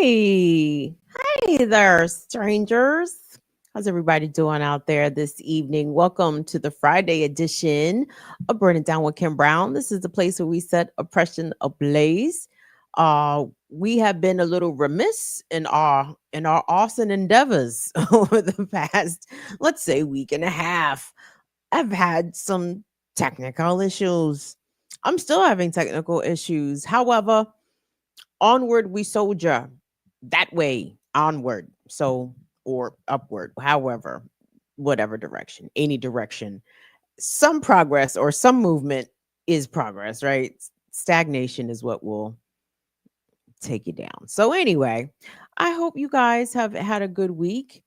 Hey, hey there, strangers. How's everybody doing out there this evening? Welcome to the Friday edition of Burn It Down with Kim Brown. This is the place where we set oppression ablaze. We have been a little remiss in our awesome endeavors over the past, let's say, week and a half. I've had some technical issues. I'm still having technical issues. However, onward we soldier, that way onward, so or upward, however, whatever direction, any direction, some progress or some movement is progress, right? Stagnation is what will take you down. So anyway, I hope you guys have had a good week.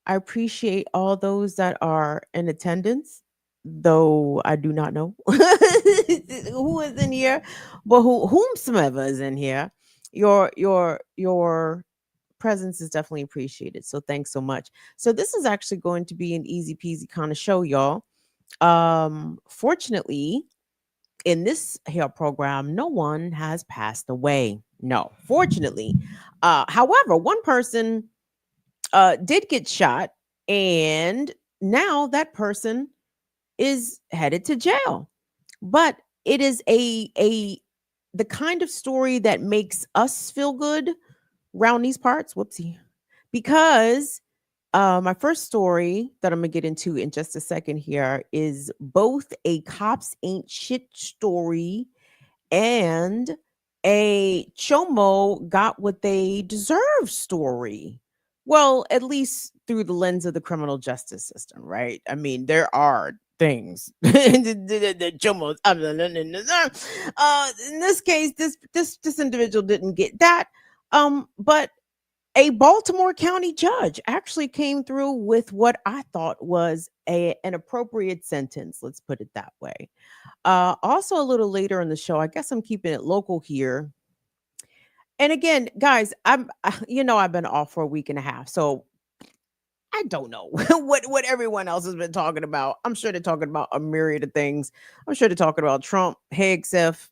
I appreciate all those that are in attendance, though I do not know who is in here, but whomsoever is in here. Your presence is definitely appreciated. So thanks so much. So this is actually going to be an easy peasy kind of show, y'all. Fortunately, in this here program, no one has passed away. No, fortunately. However, one person did get shot, and now that person is headed to jail. But it is a the kind of story that makes us feel good around these parts. Whoopsie. Because my first story that I'm gonna get into in just a second here is both a cops ain't shit story and a chomo got what they deserve story. Well, at least through the lens of the criminal justice system, right? I mean, there are things the chomos. In this case, this individual didn't get that. But a Baltimore County judge actually came through with what I thought was an appropriate sentence. Let's put it that way. Also, a little later in the show, I guess I'm keeping it local here. And again, guys, I've been off for a week and a half, so I don't know what everyone else has been talking about. I'm sure they're talking about a myriad of things. I'm sure they're talking about Trump, Hegseth,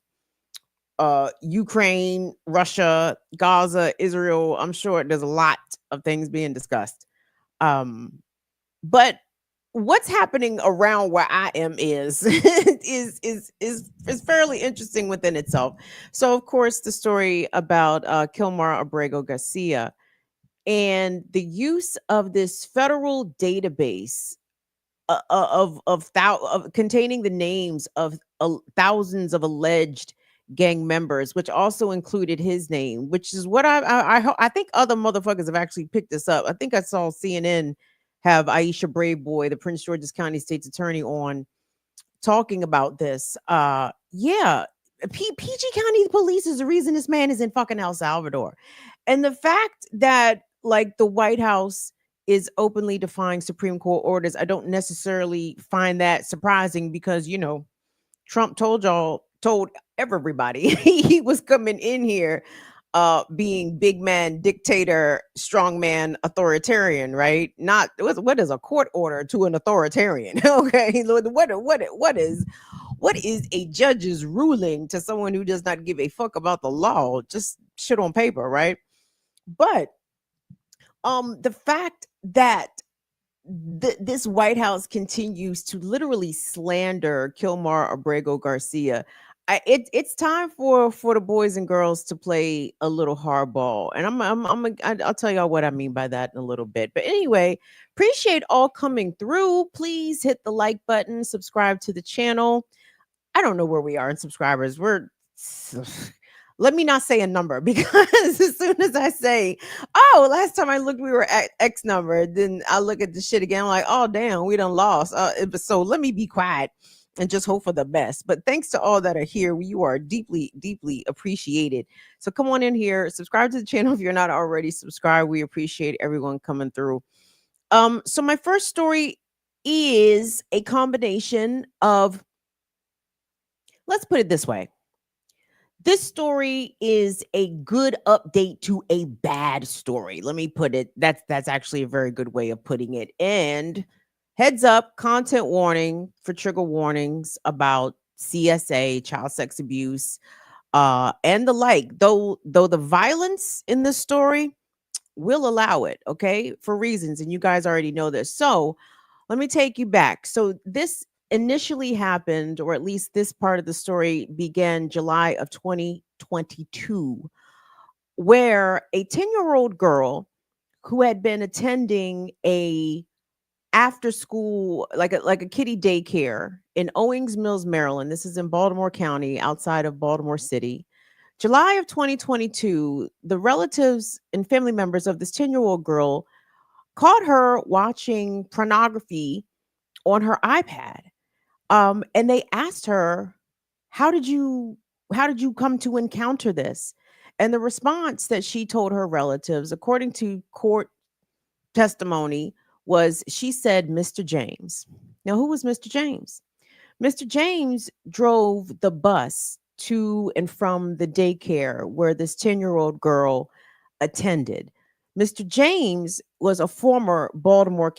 Ukraine, Russia, Gaza, Israel. I'm sure there's a lot of things being discussed. But what's happening around where I am is is fairly interesting within itself. So, of course, the story about Kilmar Abrego Garcia and the use of this federal database of containing the names of thousands of alleged gang members, which also included his name, which is what I think other motherfuckers have actually picked this up. I think I saw CNN have Aisha Braveboy, the Prince George's County State's Attorney, on talking about this. Yeah, PG County Police is the reason this man is in fucking El Salvador, and the fact that like the White House is openly defying Supreme Court orders, I don't necessarily find that surprising because Trump told everybody he was coming in here being big man, dictator, strong man, authoritarian, right? Not what is a court order to an authoritarian? Okay, what is a judge's ruling to someone who does not give a fuck about the law? Just shit on paper, right? But the fact that this White House continues to literally slander Kilmar Abrego Garcia. It's time for the boys and girls to play a little hardball, and I'll tell y'all what I mean by that in a little bit. But anyway, appreciate all coming through. Please hit the like button, subscribe to the channel. I don't know where we are in subscribers. Let me not say a number because as soon as I say, oh, last time I looked, we were at X number, then I look at the shit again, I'm like, oh, damn, we done lost. So let me be quiet and just hope for the best. But thanks to all that are here. You are deeply, deeply appreciated. So come on in here, subscribe to the channel if you're not already subscribed. We appreciate everyone coming through. So my first story is a combination of, let's put it this way. This story is a good update to a bad story. Let me put it. That's actually a very good way of putting it. And heads up, content warning for trigger warnings about CSA, child sex abuse, and the like. Though the violence in this story will allow it, okay, for reasons, and you guys already know this. So let me take you back. So this initially happened, or at least this part of the story began July of 2022, where a 10-year-old girl who had been attending a after school, like a kiddie daycare in Owings Mills, Maryland. This is in Baltimore County, outside of Baltimore City. July of 2022, the relatives and family members of this 10-year-old girl caught her watching pornography on her iPad. And they asked her, "How did you come to encounter this?" And the response that she told her relatives, according to court testimony, was she said, "Mr. James." Now, who was Mr. James? Mr. James drove the bus to and from the daycare where this 10-year-old girl attended. Mr. James was a former Baltimore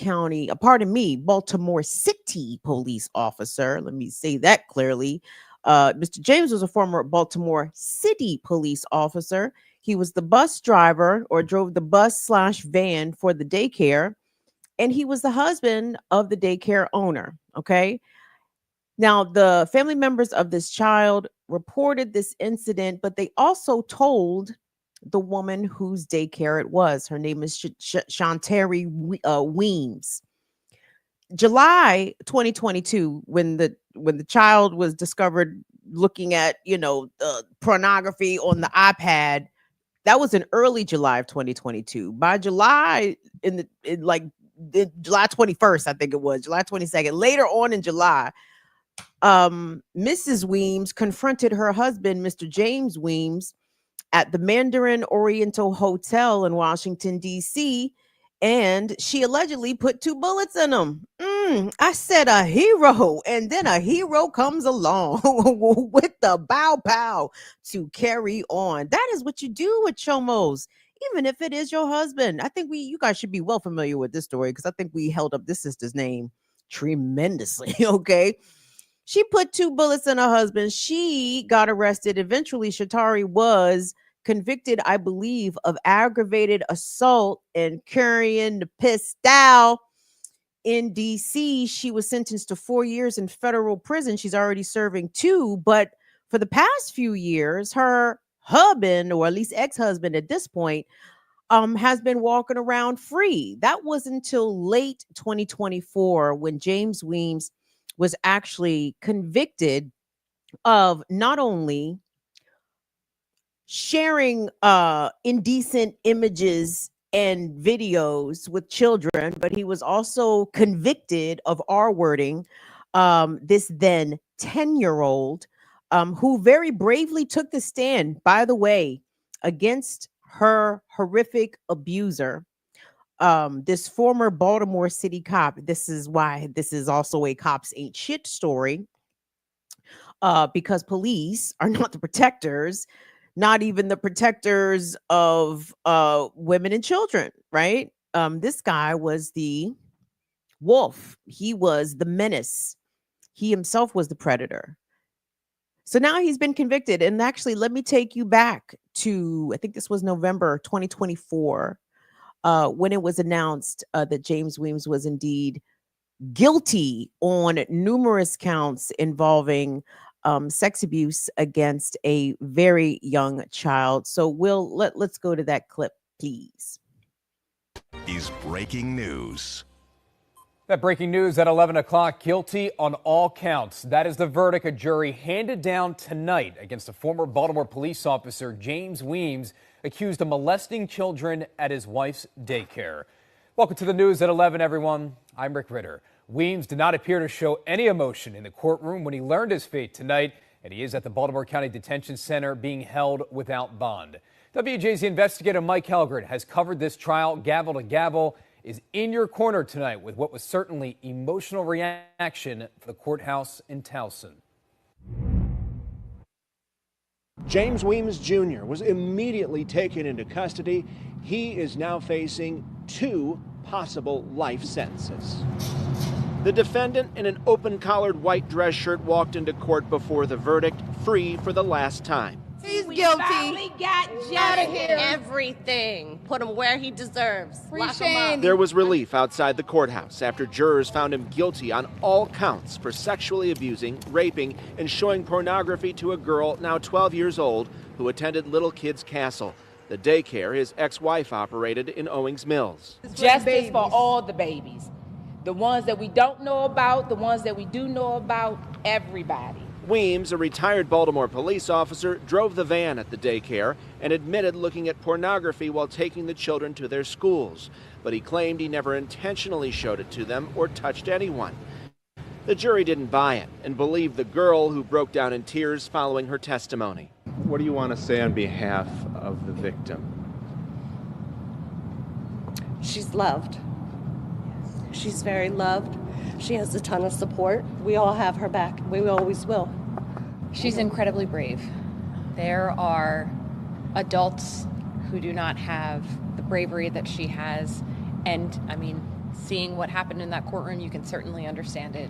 City police officer. Let me say that clearly. Mr. James was a former Baltimore City police officer. He was the bus driver, or drove the bus slash van for the daycare, and he was the husband of the daycare owner. Okay. Now, the family members of this child reported this incident, but they also told the woman whose daycare it was. Her name is Shantari Weems. July 2022, when the child was discovered looking at, pornography on the iPad. That was in early July of 2022. By July, July 21st, I think it was July 22nd. Later on in July, Mrs. Weems confronted her husband, Mr. James Weems, at the Mandarin Oriental Hotel in Washington, D.C., and she allegedly put 2 bullets in him. I said a hero, and then a hero comes along with the bow pow to carry on. That is what you do with chomos, even if it is your husband. I think you guys should be well familiar with this story, because I think we held up this sister's name tremendously, okay? She put 2 bullets in her husband. She got arrested. Eventually, Shatari was convicted, I believe, of aggravated assault and carrying the pistol in DC. She was sentenced to 4 years in federal prison. She's already serving 2, but for the past few years, her husband, or at least ex-husband at this point, has been walking around free. That was until late 2024, when James Weems was actually convicted of not only sharing indecent images and videos with children, but he was also convicted of R-wording this then 10-year-old, who very bravely took the stand, by the way, against her horrific abuser. This former Baltimore City cop. This is why this is also a cops ain't shit story. Because police are not the protectors, not even the protectors of women and children, right? This guy was the wolf. He was the menace. He himself was the predator. So now he's been convicted. And actually, let me take you back to, I think this was November 2024, when it was announced that James Weems was indeed guilty on numerous counts involving sex abuse against a very young child. So let's go to that clip, please. Is breaking news. That breaking news at 11 o'clock, guilty on all counts. That is the verdict a jury handed down tonight against a former Baltimore police officer, James Weems, accused of molesting children at his wife's daycare. Welcome to the news at 11, everyone. I'm Rick Ritter. Weems did not appear to show any emotion in the courtroom when he learned his fate tonight, and he is at the Baltimore County Detention Center being held without bond. WJZ investigator Mike Helgert has covered this trial gavel to gavel, is in your corner tonight with what was certainly emotional reaction for the courthouse in Towson. James Weems Jr. was immediately taken into custody. He is now facing 2 possible life sentences. The defendant, in an open-collared white dress shirt, walked into court before the verdict, free for the last time. He's guilty. Finally got Out of here. everything. Put him where he deserves. Lock him up. There was relief outside the courthouse after jurors found him guilty on all counts for sexually abusing, raping, and showing pornography to a girl now 12 years old who attended Little Kids Castle, the daycare his ex-wife operated in Owings Mills. Justice for all the babies. The ones that we don't know about, the ones that we do know about, everybody. Weems, a retired Baltimore police officer, drove the van at the daycare and admitted looking at pornography while taking the children to their schools. But he claimed he never intentionally showed it to them or touched anyone. The jury didn't buy it and believed the girl, who broke down in tears following her testimony. What do you want to say on behalf of the victim? She's loved. She's very loved. She has a ton of support. We all have her back. We always will. She's incredibly brave. There are adults who do not have the bravery that she has. And I mean, seeing what happened in that courtroom, you can certainly understand it.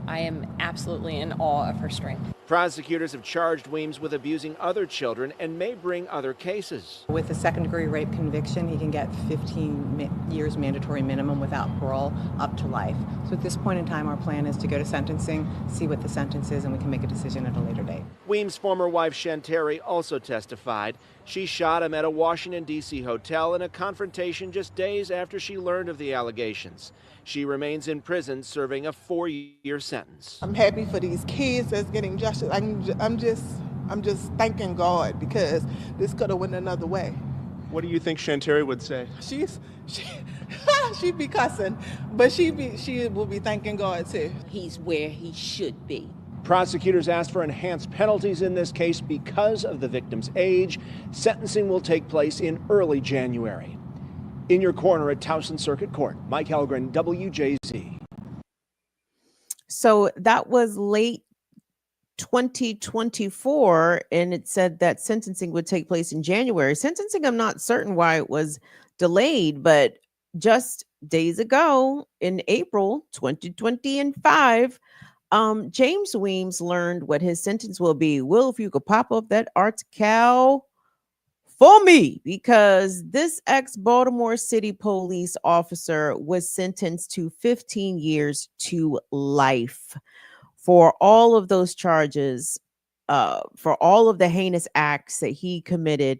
I am absolutely in awe of her strength. Prosecutors have charged Weems with abusing other children and may bring other cases. With a second-degree rape conviction, he can get 15 years mandatory minimum without parole, up to life. So at this point in time, our plan is to go to sentencing, see what the sentence is, and we can make a decision at a later date. Weems' former wife, Shanteri, also testified. She shot him at a Washington, D.C. hotel in a confrontation just days after she learned of the allegations. She remains in prison serving a 4-year sentence. I'm happy for these kids that's getting justice. I'm just thanking God, because this could have went another way. What do you think Shanteri would say? She'd be cussing, but she will be thanking God too. He's where he should be. Prosecutors asked for enhanced penalties in this case because of the victim's age. Sentencing will take place in early January. In your corner at Towson Circuit Court, Mike Helgren, WJZ. So that was late 2024, and it said that sentencing would take place in January. Sentencing, I'm not certain why it was delayed, but just days ago in April 2025, James Weems learned what his sentence will be. Will, if you could pop up that article for me, because this ex-Baltimore City police officer was sentenced to 15 years to life for all of those charges, for all of the heinous acts that he committed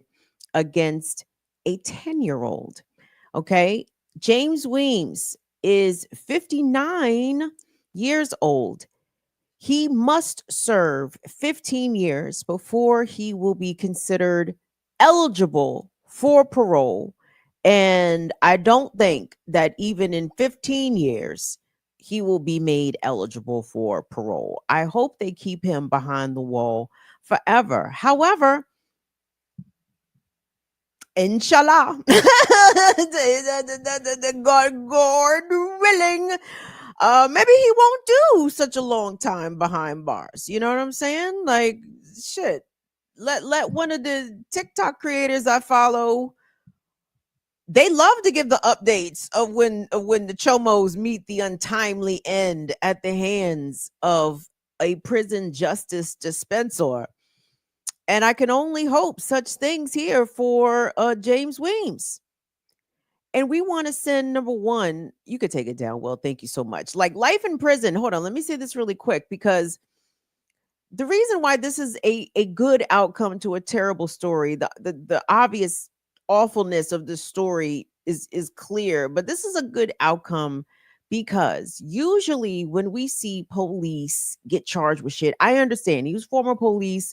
against a 10-year-old. Okay. James Weems is 59 years old. He must serve 15 years before he will be considered eligible for parole. And I don't think that even in 15 years, he will be made eligible for parole. I hope they keep him behind the wall forever. However, inshallah, God willing, maybe he won't do such a long time behind bars. You know what I'm saying? Like, shit. Let one of the TikTok creators I follow, they love to give the updates of when the chomos meet the untimely end at the hands of a prison justice dispenser. And I can only hope such things here for James Weems. And we want to send, number one, you could take it down. Well, thank you so much. Like, life in prison. Hold on. Let me say this really quick, because the reason why this is a good outcome to a terrible story, the obvious awfulness of the story is clear, but this is a good outcome because usually when we see police get charged with shit, I understand he was former police.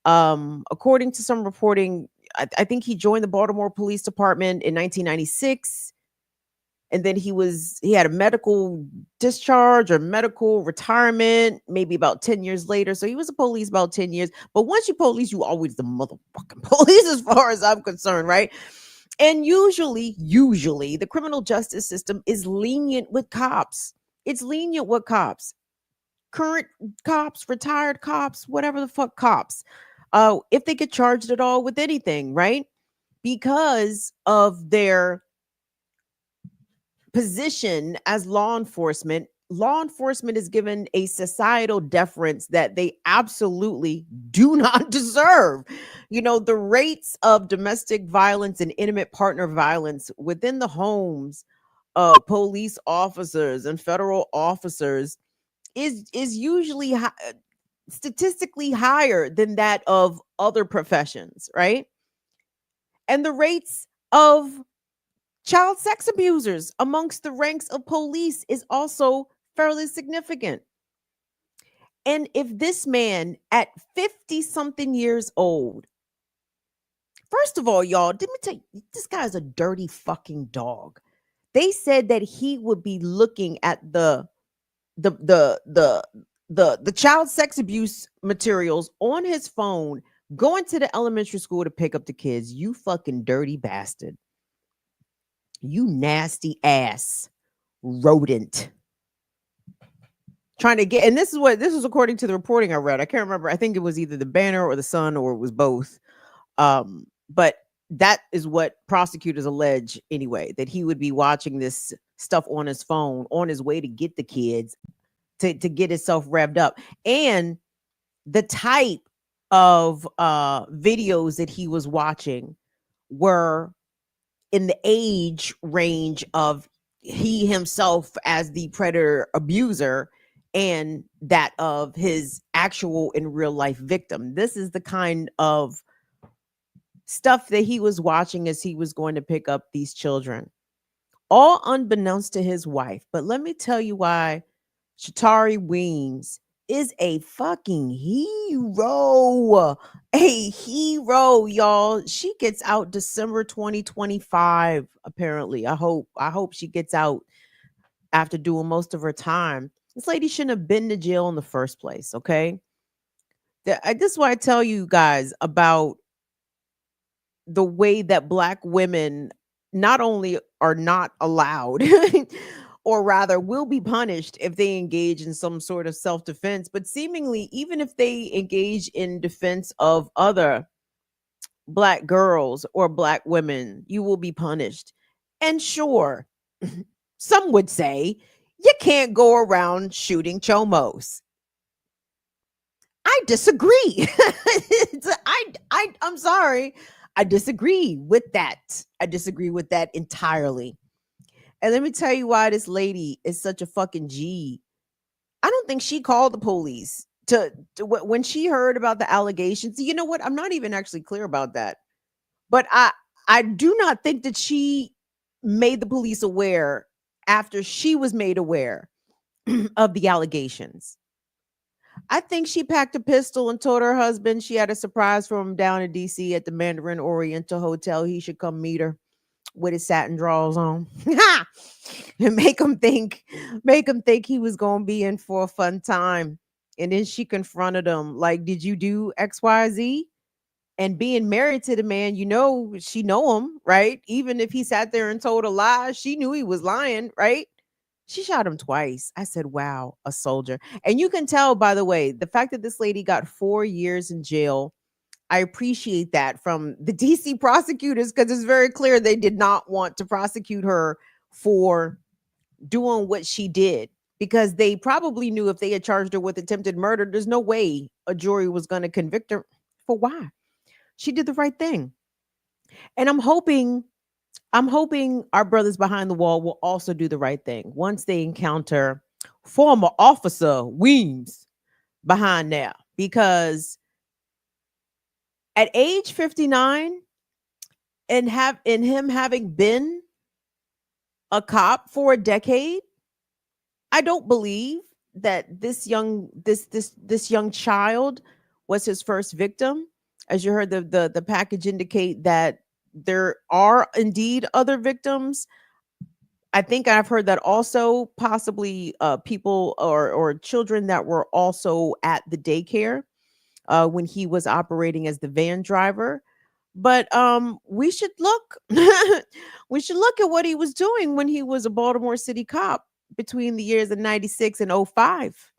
According to some reporting, I think he joined the Baltimore Police Department in 1996. And then he had a medical discharge or medical retirement, maybe about 10 years later. So he was a police about 10 years. But once you police, you always the motherfucking police as far as I'm concerned, right? And usually the criminal justice system is lenient with cops. It's lenient with cops. Current cops, retired cops, whatever the fuck cops. If they get charged at all with anything, right? Because of their position as law enforcement law enforcement is given a societal deference that they absolutely do not deserve. You know, the rates of domestic violence and intimate partner violence within the homes of police officers and federal officers is usually statistically higher than that of other professions, right? And the rates of child sex abusers amongst the ranks of police is also fairly significant. And if this man at 50 something years old, first of all, y'all, let me tell you, this guy's a dirty fucking dog. They said that he would be looking at the the the the child sex abuse materials on his phone, going to the elementary school to pick up the kids. You fucking dirty bastard. You nasty ass rodent. Trying to get, and this was according to the reporting I read. I can't remember. I think it was either the Banner or the Sun, or it was both. But that is what prosecutors allege anyway, that he would be watching this stuff on his phone on his way to get the kids to get himself revved up. And the type of videos that he was watching were in the age range of he himself as the predator abuser and that of his actual in real life victim. This is the kind of stuff that he was watching as he was going to pick up these children, all unbeknownst to his wife. But let me tell you why Shatari Weems is a fucking hero. A hero, y'all. She gets out December 2025, apparently. I hope she gets out after doing most of her time. This lady shouldn't have been to jail in the first place, okay? This is why I tell you guys about the way that Black women not only are not allowed, or rather will be punished if they engage in some sort of self-defense, but seemingly, even if they engage in defense of other Black girls or Black women, you will be punished. And sure, some would say you can't go around shooting chomos. I disagree. I'm sorry. I disagree with that. I disagree with that entirely. And let me tell you why this lady is such a fucking G. I don't think she called the police to when she heard about the allegations. You know what? I'm not even actually clear about that. But I do not think that she made the police aware after she was made aware of the allegations. I think she packed a pistol and told her husband she had a surprise for him down in DC at the Mandarin Oriental Hotel. He should come meet her with his satin drawers on and make him think he was going to be in for a fun time. And then she confronted him like, did you do XYZ? And being married to the man, you know, she know him, right? Even if he sat there and told a lie, she knew he was lying, right? She shot him twice. I said, wow, a soldier. And you can tell, by the way, the fact that this lady got 4 years in jail, I appreciate that from the DC prosecutors, because it's very clear they did not want to prosecute her for doing what she did, because they probably knew if they had charged her with attempted murder, there's no way a jury was going to convict her. For why? She did the right thing. And I'm hoping our brothers behind the wall will also do the right thing once they encounter former officer Weems behind there, because at age 59 and him having been a cop for a decade, I don't believe that this young child was his first victim. As you heard the package indicate that there are indeed other victims. I think I've heard that also possibly people or children that were also at the daycare when he was operating as the van driver. But we should look we should look at what he was doing when he was a Baltimore City cop between the years of 96 and 05.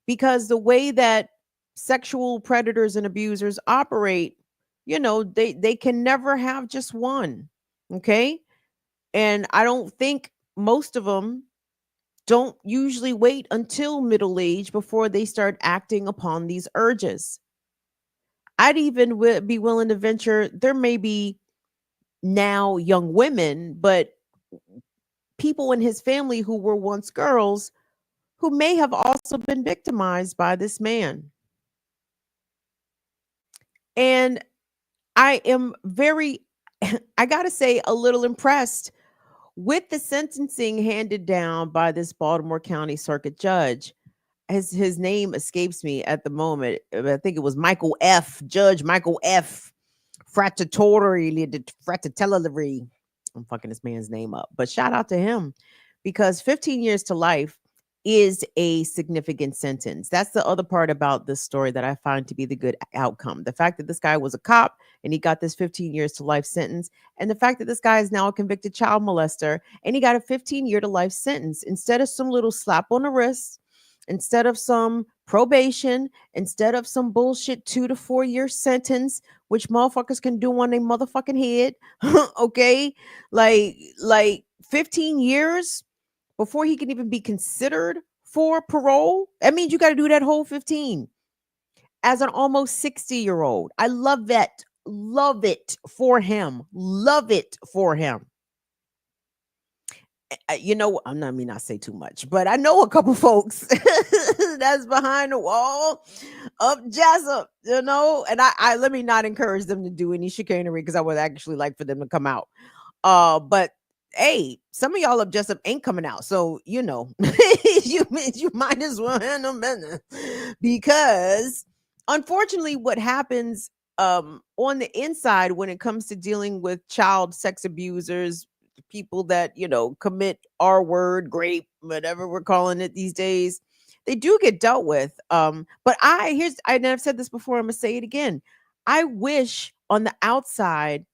Because the way that sexual predators and abusers operate, you know, they can never have just one. Okay? And I don't think most of them don't usually wait until middle age before they start acting upon these urges. I'd even be willing to venture there may be now young women, but people in his family who were once girls who may have also been victimized by this man. And I am very, I gotta say, a little impressed with the sentencing handed down by this Baltimore County Circuit Judge. His name escapes me at the moment. I think it was Michael F. Judge Michael F. Fratellary. I'm fucking this man's name up, but shout out to him because 15 years to life is a significant sentence. That's the other part about this story that I find to be the good outcome. The fact that this guy was a cop and he got this 15 years to life sentence, and the fact that this guy is now a convicted child molester and he got a 15-year to life sentence instead of some little slap on the wrist, instead of some probation, instead of some bullshit 2 to 4 year sentence, which motherfuckers can do on their motherfucking head. Okay. Like 15 years before he can even be considered for parole. That means you got to do that whole 15 as an almost 60-year-old. I love that. Love it for him. Love it for him. You know, I'm not mean I say too much, but I know a couple folks that's behind the wall of Jessup, you know, and I let me not encourage them to do any chicanery because I would actually like for them to come out. But hey, some of y'all of Jessup ain't coming out, so you know, you might as well handle business because unfortunately, what happens on the inside when it comes to dealing with child sex abusers, people that commit R word, grape, whatever we're calling it these days, they do get dealt with. But I've said this before, I'm gonna say it again. I wish on the outside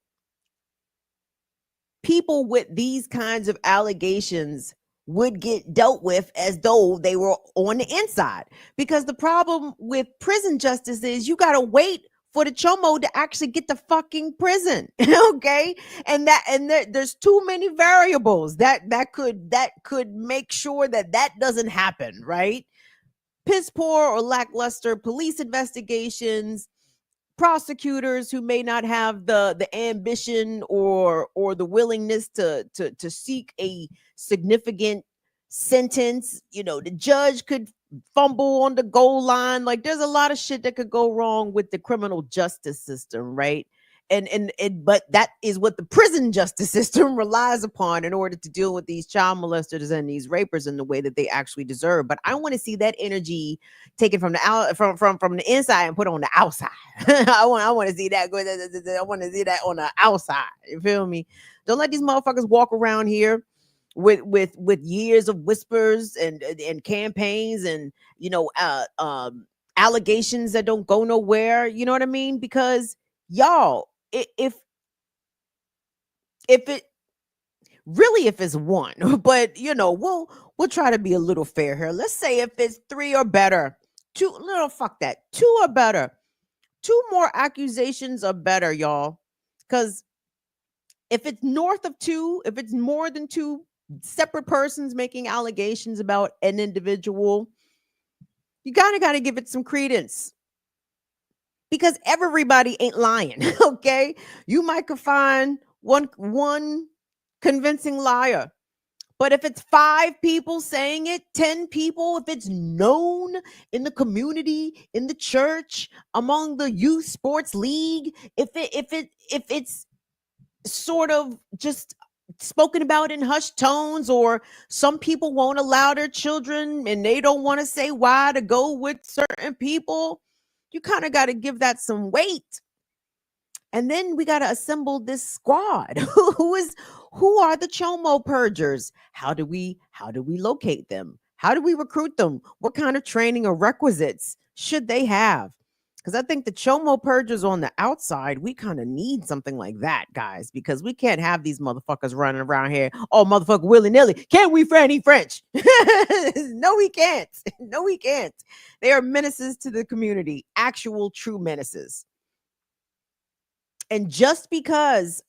people with these kinds of allegations would get dealt with as though they were on the inside, because the problem with prison justice is you got to wait for the chomo to actually get to fucking prison. Okay. And there's too many variables that could make sure that doesn't happen, right? Piss poor or lackluster police investigations, prosecutors who may not have the ambition or the willingness to seek a significant sentence. The judge could fumble on the goal line. Like, there's a lot of shit that could go wrong with the criminal justice system, right? But that is what the prison justice system relies upon in order to deal with these child molesters and these rapers in the way that they actually deserve. But I want to see that energy taken from the out from the inside and put on the outside. I want to see that. I want to see that on the outside. You feel me? Don't let these motherfuckers walk around here with years of whispers and campaigns and allegations that don't go nowhere. You know what I mean? Because y'all, if it really, if it's one, but we'll try to be a little fair here. Let's say if it's 3 or better, 2, no, fuck that, 2 or better, 2 more accusations are better, y'all. Because if it's north of 2, if it's more than 2 separate persons making allegations about an individual, you got to give it some credence. Because everybody ain't lying. Okay, you might could find one convincing liar, but if it's 5 people saying it, 10 people, if it's known in the community, in the church, among the youth sports league, if it's sort of just spoken about in hushed tones, or some people won't allow their children and they don't want to say why to go with certain people, you kind of got to give that some weight. And then we got to assemble this squad. Who are the chomo purgers? How do we locate them? How do we recruit them? What kind of training or requisites should they have? Because I think the chomo purgers on the outside, we kind of need something like that, guys, because we can't have these motherfuckers running around here, oh, motherfucker, willy-nilly. Can't we Franny French? No, we can't. No, we can't. They are menaces to the community, actual true menaces. And just because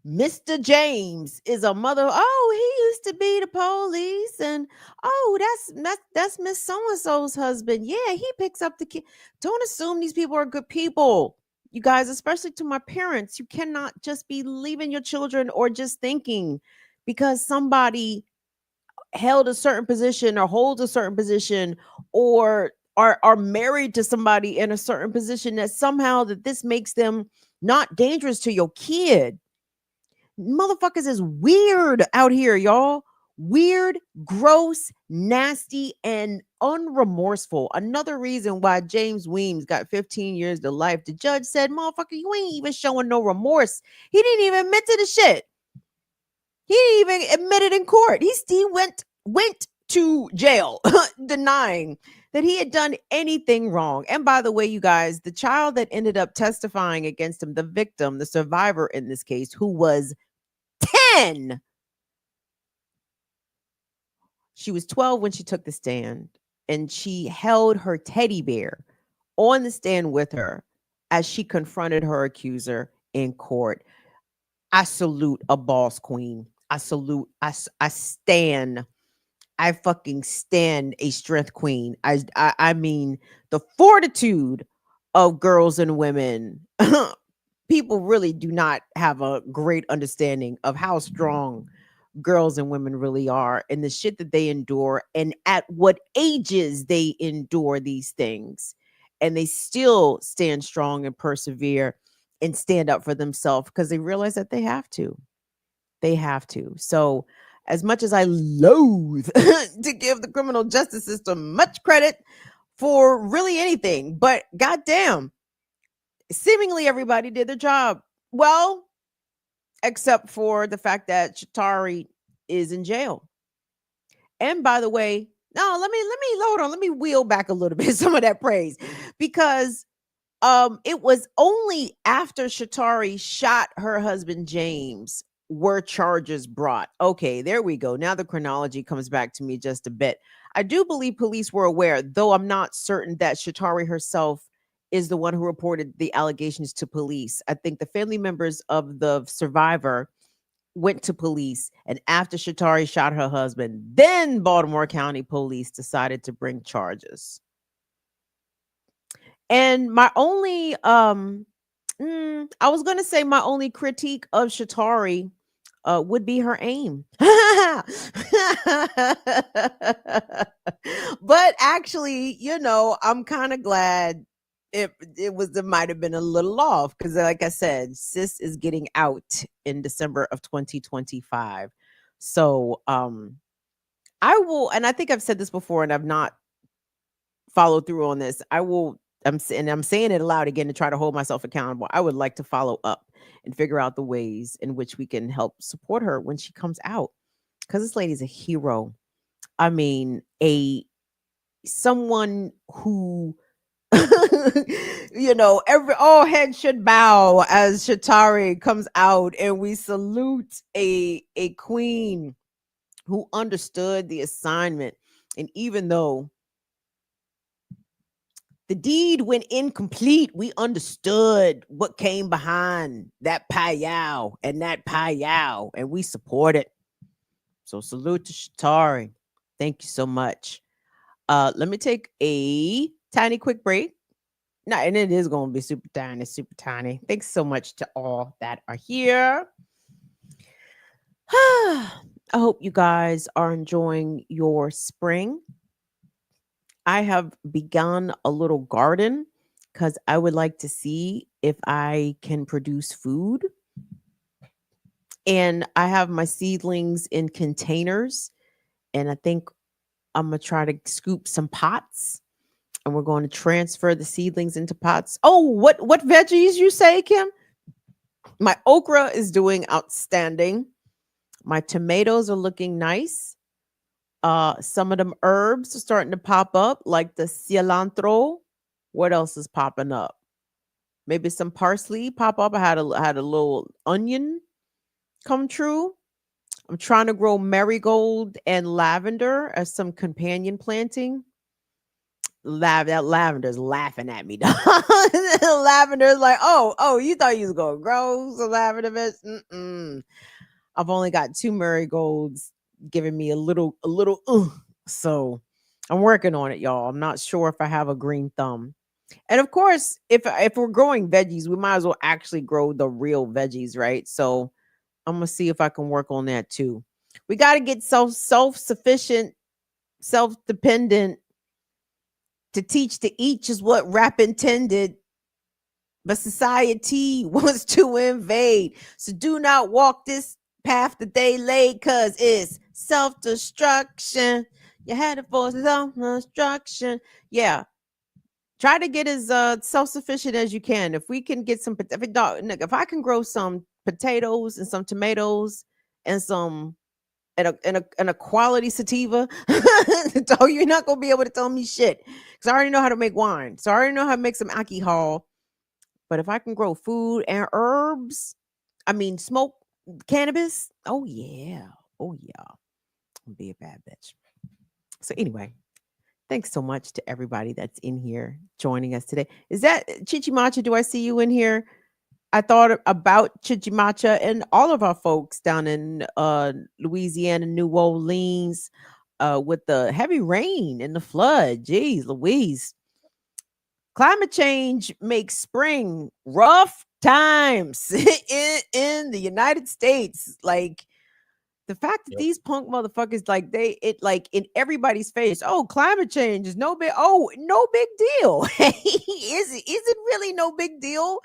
Mr. James is a mother. Oh, he used to be the police, and oh, that's Miss So and So's husband. Yeah, he picks up the kid. Don't assume these people are good people, you guys. Especially to my parents, you cannot just be leaving your children or just thinking because somebody held a certain position or holds a certain position or are married to somebody in a certain position that somehow that this makes them not dangerous to your kid. Motherfuckers is weird out here, y'all. Weird, gross, nasty, and unremorseful. Another reason why James Weems got 15 years to life. The judge said, motherfucker, you ain't even showing no remorse. He didn't even admit to the shit. He didn't even admit it in court. He went to jail denying that he had done anything wrong. And by the way, you guys, the child that ended up testifying against him, the victim, the survivor in this case, who was 10. She was 12 when she took the stand, and she held her teddy bear on the stand with her as she confronted her accuser in court. I salute a boss queen. I salute, I stand, I fucking stand a strength queen. I mean, the fortitude of girls and women. People really do not have a great understanding of how strong girls and women really are and the shit that they endure and at what ages they endure these things. And they still stand strong and persevere and stand up for themselves because they realize that they have to. They have to. So, as much as I loathe to give the criminal justice system much credit for really anything, but goddamn, seemingly everybody did their job well, except for the fact that Shatari is in jail. And by the way, no, let me hold on. Let me wheel back a little bit some of that praise because it was only after Shatari shot her husband James were charges brought. Okay, there we go. Now the chronology comes back to me just a bit. I do believe police were aware, though I'm not certain that Shatari herself is the one who reported the allegations to police. I think the family members of the survivor went to police, and after Shatari shot her husband, then Baltimore County Police decided to bring charges. And my only I was gonna say my only critique of Shatari would be her aim. But actually, I'm kind of glad it might have been a little off because like I said, sis is getting out in December of 2025. So I will, and I think I've said this before and I've not followed through on this. I'm saying it aloud again to try to hold myself accountable. I would like to follow up and figure out the ways in which we can help support her when she comes out. Because this lady's a hero. I mean, someone who all heads should bow as Shatari comes out, and we salute a queen who understood the assignment. And even though the deed went incomplete, we understood what came behind that payao and we support it. So salute to Shatari. Thank you so much. Let me take a tiny quick break. No, and it is going to be super tiny, super tiny. Thanks so much to all that are here. I hope you guys are enjoying your spring. I have begun a little garden because I would like to see if I can produce food. And I have my seedlings in containers. And I think I'm going to try to scoop some pots. And we're going to transfer the seedlings into pots. Oh, what veggies you say, Kim? My okra is doing outstanding. My tomatoes are looking nice. Some of them herbs are starting to pop up, like the cilantro. What else is popping up? Maybe some parsley pop up. I had a little onion come true. I'm trying to grow marigold and lavender as some companion planting. That lavender's laughing at me. Lavender's like, oh, you thought you was gonna grow some lavender, bitch? Mm-mm. I've only got 2 marigolds giving me a little. So I'm working on it, y'all. I'm not sure if I have a green thumb. And of course, if we're growing veggies, we might as well actually grow the real veggies, right? So I'm gonna see if I can work on that too. We got to get self-sufficient, self-dependent. To teach to each is what rap intended, but society wants to invade. So do not walk this path that they laid, cause it's self-destruction. You're headed for self-destruction. Yeah. Try to get as self-sufficient as you can. If we can get some, if I can grow some potatoes and some tomatoes and some and a quality sativa, so you're not gonna be able to tell me shit. Because I already know how to make wine. So I already know how to make some alcohol. But if I can grow food and herbs, I mean smoke cannabis, oh yeah. Oh yeah. I'll be a bad bitch. So anyway, thanks so much to everybody that's in here joining us today. Is that Chichimacha? Do I see you in here? I thought about Chichimacha and all of our folks down in Louisiana, New Orleans, with the heavy rain and the flood. Jeez, Louise. Climate change makes spring rough times in the United States. Like, the fact that these punk motherfuckers, like, like in everybody's face, oh, climate change is no big deal. Is it really no big deal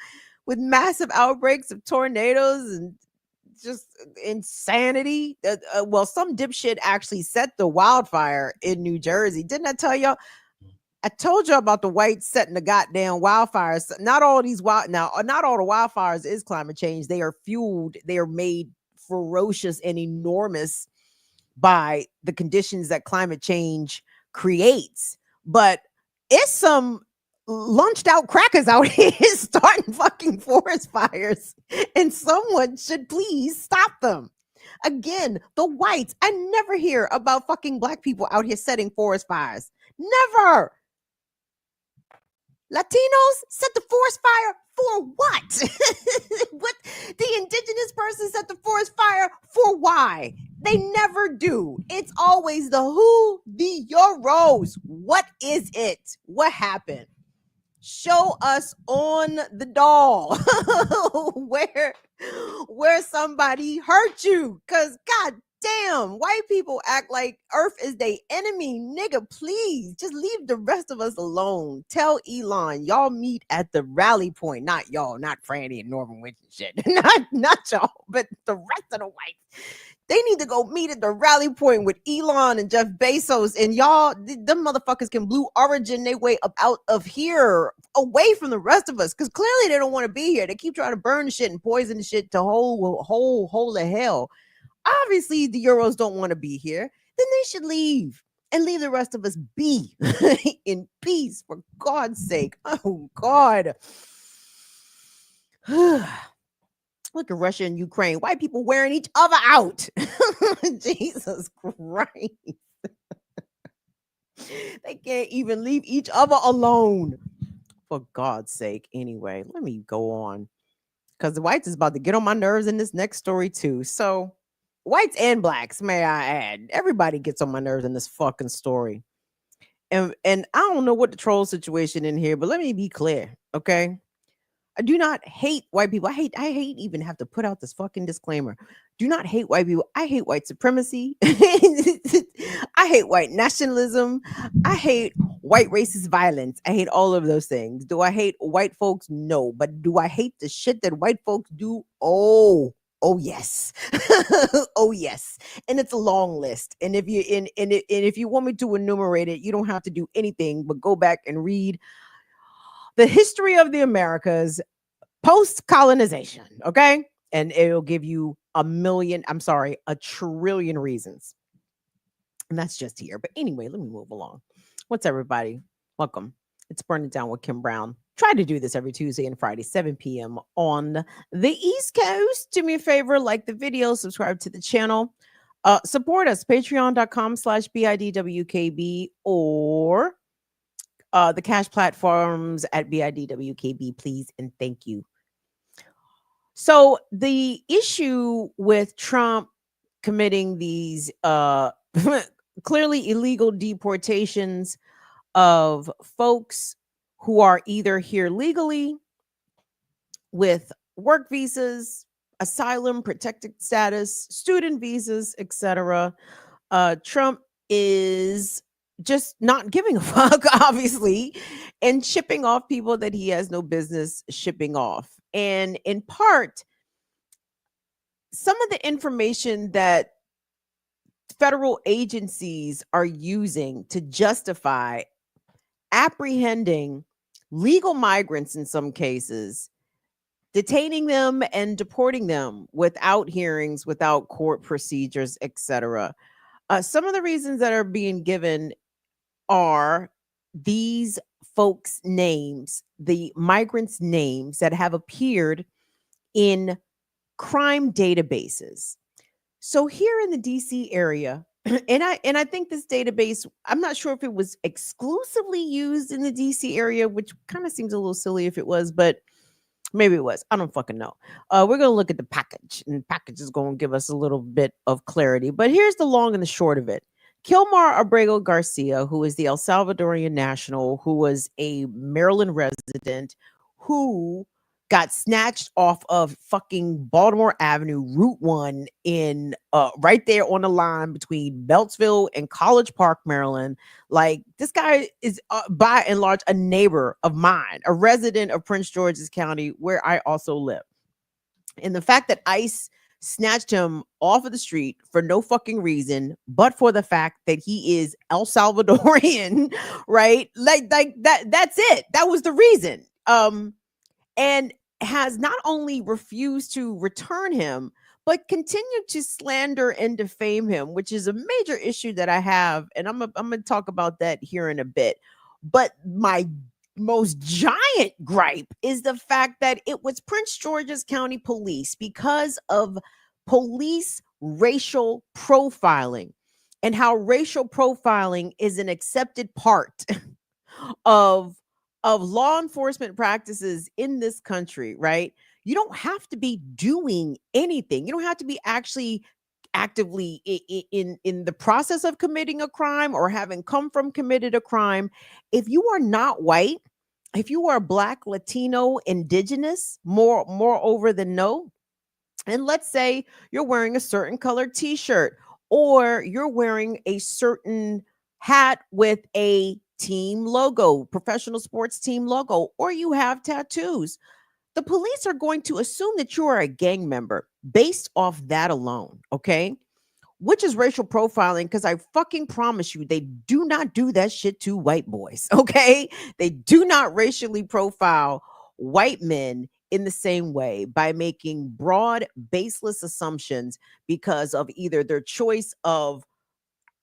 with massive outbreaks of tornadoes and just insanity? Well, some dipshit actually set the wildfire in New Jersey. Didn't I tell y'all? I told you about the whites setting the goddamn wildfires. Not all the wildfires is climate change. They are fueled, they are made ferocious and enormous by the conditions that climate change creates. But it's some lunched out crackers out here starting fucking forest fires, and someone should please stop them. Again, the whites, I never hear about fucking black people out here setting forest fires. Never. Latinos set the forest fire for what? What the indigenous person set the forest fire for? Why? They never do. It's always the who, the euros. What is it? What happened? Show us on the doll where somebody hurt you. Cause god damn, white people act like Earth is their enemy. Nigga, please just leave the rest of us alone. Tell Elon, y'all meet at the rally point. Not y'all, not Franny and Norman Witch and shit. not y'all, but the rest of the whites. They need to go meet at the rally point with Elon and Jeff Bezos, and y'all, them motherfuckers can Blue Origin their way up out of here, away from the rest of us, because clearly they don't want to be here. They keep trying to burn the shit and poison the shit to whole of hell. Obviously, the Euros don't want to be here. Then they should leave and leave the rest of us be in peace, for God's sake. Oh, God. Look at Russia and Ukraine. White people wearing each other out. Jesus Christ. They can't even leave each other alone. For God's sake. Anyway, let me go on. Because the whites is about to get on my nerves in this next story, too. So, whites and blacks, may I add. Everybody gets on my nerves in this fucking story. And I don't know what the troll situation in here, but let me be clear, okay? I do not hate white people. I hate even have to put out this fucking disclaimer. Do not hate white people. I hate white supremacy. I hate white nationalism. I hate white racist violence. I hate all of those things. Do I hate white folks? No. But do I hate the shit that white folks do? Oh yes. Oh yes. And it's a long list. And if you want me to enumerate it, you don't have to do anything but go back and read the history of the Americas post-colonization, okay? And it'll give you a trillion reasons. And that's just here. But anyway, let me move along. What's everybody? Welcome. It's Burning Down with Kim Brown. Try to do this every Tuesday and Friday, 7 p.m. on the East Coast. Do me a favor, like the video, subscribe to the channel. Support us, patreon.com/BIDWKB, or the cash platforms at BIDWKB, please and thank you. So the issue with Trump committing these clearly illegal deportations of folks who are either here legally with work visas, asylum, protected status, student visas, etc. Trump is just not giving a fuck, obviously, and shipping off people that he has no business shipping off. And in part, some of the information that federal agencies are using to justify apprehending legal migrants in some cases, detaining them and deporting them without hearings, without court procedures, etc. Some of the reasons that are being given are these folks' names, the migrants' names that have appeared in crime databases. So here in the DC area, and I think this database, I'm not sure if it was exclusively used in the DC area, which kind of seems a little silly if it was, but maybe it was. I don't fucking know. We're going to look at the package, and the package is going to give us a little bit of clarity. But here's the long and the short of it. Kilmar Abrego Garcia, who is the El Salvadorian national, who was a Maryland resident, who got snatched off of fucking Baltimore Avenue, Route 1 in right there on the line between Beltsville and College Park, Maryland. Like, this guy is by and large a neighbor of mine, a resident of Prince George's County, where I also live. And the fact that ICE snatched him off of the street for no fucking reason, but for the fact that he is El Salvadorian, right? Like that's it. That was the reason. And has not only refused to return him, but continued to slander and defame him, which is a major issue that I have. And I'm going to talk about that here in a bit. But my most giant gripe is the fact that it was Prince George's County Police, because of police racial profiling and how racial profiling is an accepted part of law enforcement practices in this country, right? You don't have to be doing anything. You don't have to be actually actively in the process of committing a crime or having come from committed a crime. If you are not white, if you are Black, Latino, Indigenous, moreover than no, and let's say you're wearing a certain colored t-shirt, or you're wearing a certain hat with a team logo, professional sports team logo, or you have tattoos, the police are going to assume that you are a gang member based off that alone, okay? Which is racial profiling, because I fucking promise you, they do not do that shit to white boys, okay? They do not racially profile white men in the same way by making broad, baseless assumptions because of either their choice of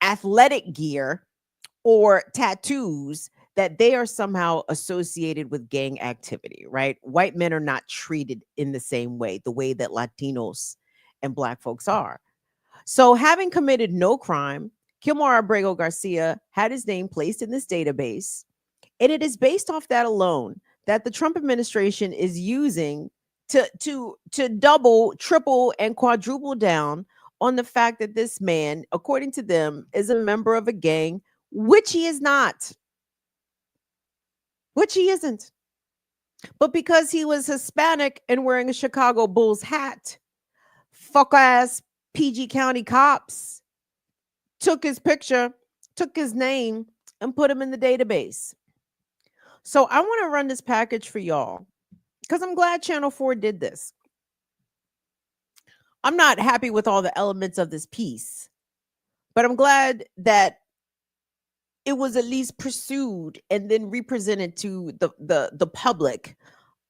athletic gear or tattoos that they are somehow associated with gang activity, right? White men are not treated in the same way, the way that Latinos and Black folks are. So, having committed no crime, Kilmar Abrego Garcia had his name placed in this database. And it is based off that alone that the Trump administration is using to double, triple, and quadruple down on the fact that this man, according to them, is a member of a gang, which he is not. Which he isn't. But because he was Hispanic and wearing a Chicago Bulls hat, fuck ass PG County cops took his picture, took his name, and put him in the database. So I want to run this package for y'all because I'm glad Channel 4 did this. I'm not happy with all the elements of this piece, but I'm glad that it was at least pursued and then represented to the public,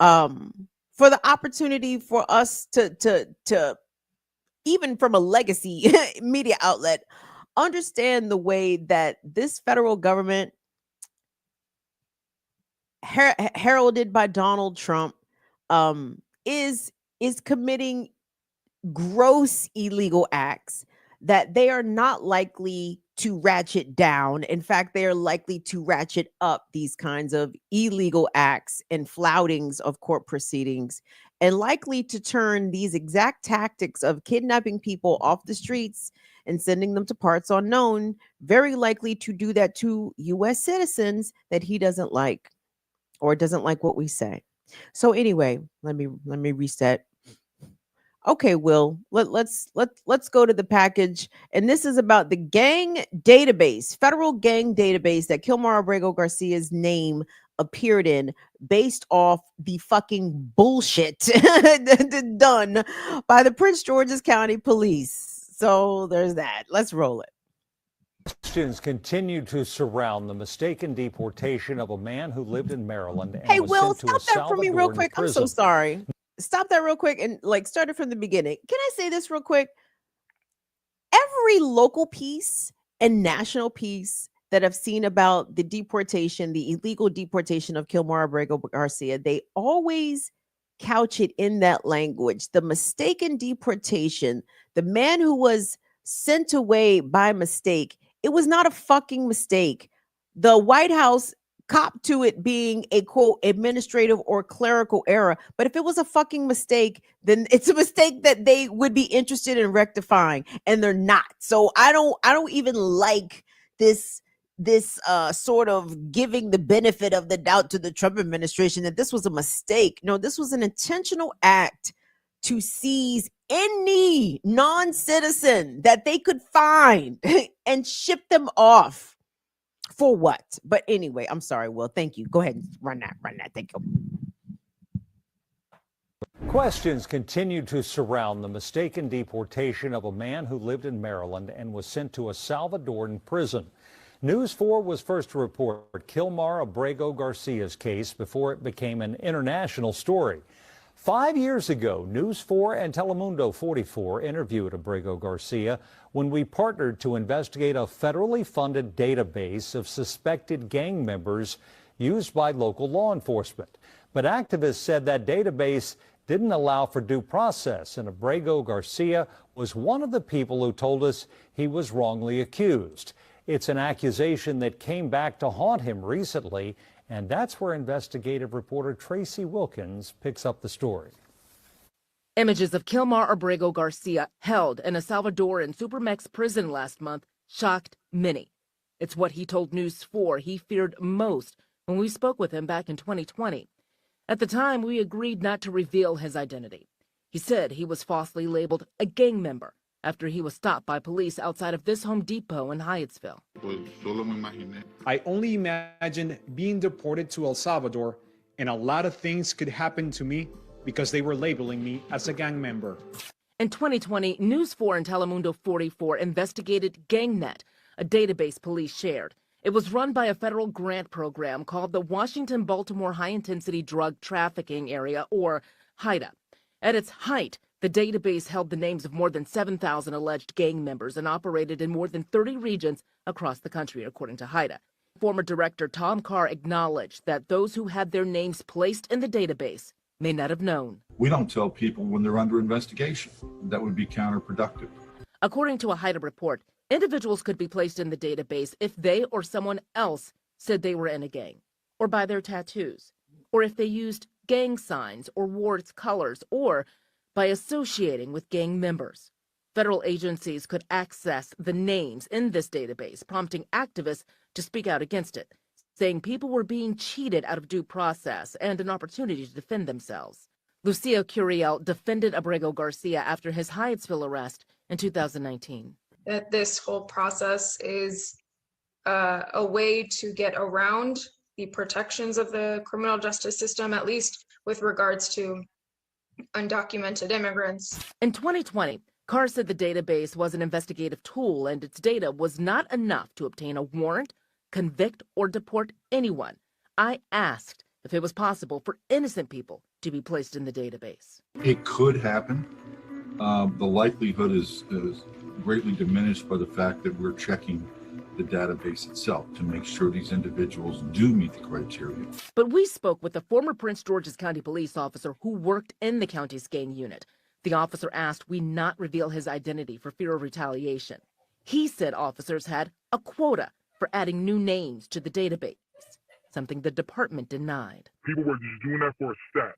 for the opportunity for us to even from a legacy media outlet, understand the way that this federal government, heralded by Donald Trump, is committing gross illegal acts that they are not likely to ratchet down. In fact, they are likely to ratchet up these kinds of illegal acts and floutings of court proceedings, and likely to turn these exact tactics of kidnapping people off the streets and sending them to parts unknown, very likely to do that to US citizens that he doesn't like, or doesn't like what we say. So anyway, let me reset. Okay, Will, let's go to the package. And this is about the gang database, federal gang database that Kilmar Abrego Garcia's name appeared in, based off the fucking bullshit done by the Prince George's County Police. So there's that. Let's roll it. Questions continue to surround the mistaken deportation of a man who lived in Maryland and Hey, was Will, sent to a stop that for me real Salvadoran quick. I'm so prison. sorry. Stop that real quick and like start it from the beginning. Can I say this real quick? Every local piece and national piece that I've seen about the deportation, the illegal deportation of Kilmar Abrego Garcia, they always couch it in that language. The mistaken deportation, the man who was sent away by mistake, it was not a fucking mistake. The White House cop to it being a quote administrative or clerical error, but if it was a fucking mistake, then it's a mistake that they would be interested in rectifying, and they're not. So I don't even like this sort of giving the benefit of the doubt to the Trump administration that this was a mistake. No, this was an intentional act to seize any non-citizen that they could find and ship them off. For what? But anyway, I'm sorry, Will. Thank you. Go ahead and run that. Thank you. Questions continue to surround the mistaken deportation of a man who lived in Maryland and was sent to a Salvadoran prison. News 4 was first to report Kilmar Abrego Garcia's case before it became an international story. 5 years ago, News 4 and Telemundo 44 interviewed Abrego Garcia when we partnered to investigate a federally funded database of suspected gang members used by local law enforcement. But activists said that database didn't allow for due process, and Abrego Garcia was one of the people who told us he was wrongly accused. It's an accusation that came back to haunt him recently, and that's where investigative reporter Tracy Wilkins picks up the story. Images of Kilmar Abrego Garcia held in a Salvadoran Supermex prison last month shocked many. It's what he told News 4 he feared most when we spoke with him back in 2020. At the time, we agreed not to reveal his identity. He said he was falsely labeled a gang member after he was stopped by police outside of this Home Depot in Hyattsville. I only imagined being deported to El Salvador, and a lot of things could happen to me because they were labeling me as a gang member. In 2020, News 4 and Telemundo 44 investigated GangNet, a database police shared. It was run by a federal grant program called the Washington-Baltimore High-Intensity Drug Trafficking Area, or HIDTA. At its height, the database held the names of more than 7,000 alleged gang members and operated in more than 30 regions across the country, according to HIDTA. Former director Tom Carr acknowledged that those who had their names placed in the database may not have known. We don't tell people when they're under investigation. That would be counterproductive. According to a HIDTA report, individuals could be placed in the database if they or someone else said they were in a gang, or by their tattoos, or if they used gang signs or wore its colors, or by associating with gang members. Federal agencies could access the names in this database, prompting activists to speak out against it, saying people were being cheated out of due process and an opportunity to defend themselves. Lucia Curiel defended Abrego Garcia after his Hyattsville arrest in 2019. That this whole process is a way to get around the protections of the criminal justice system, at least with regards to undocumented immigrants. In 2020, Carr said the database was an investigative tool and its data was not enough to obtain a warrant, convict, or deport anyone. I asked if it was possible for innocent people to be placed in the database. It could happen. The likelihood is greatly diminished by the fact that we're checking the database itself to make sure these individuals do meet the criteria. But we spoke with a former Prince George's County police officer who worked in the county's gang unit. The officer asked we not reveal his identity for fear of retaliation. He said officers had a quota for adding new names to the database, something the department denied. People were just doing that for a stat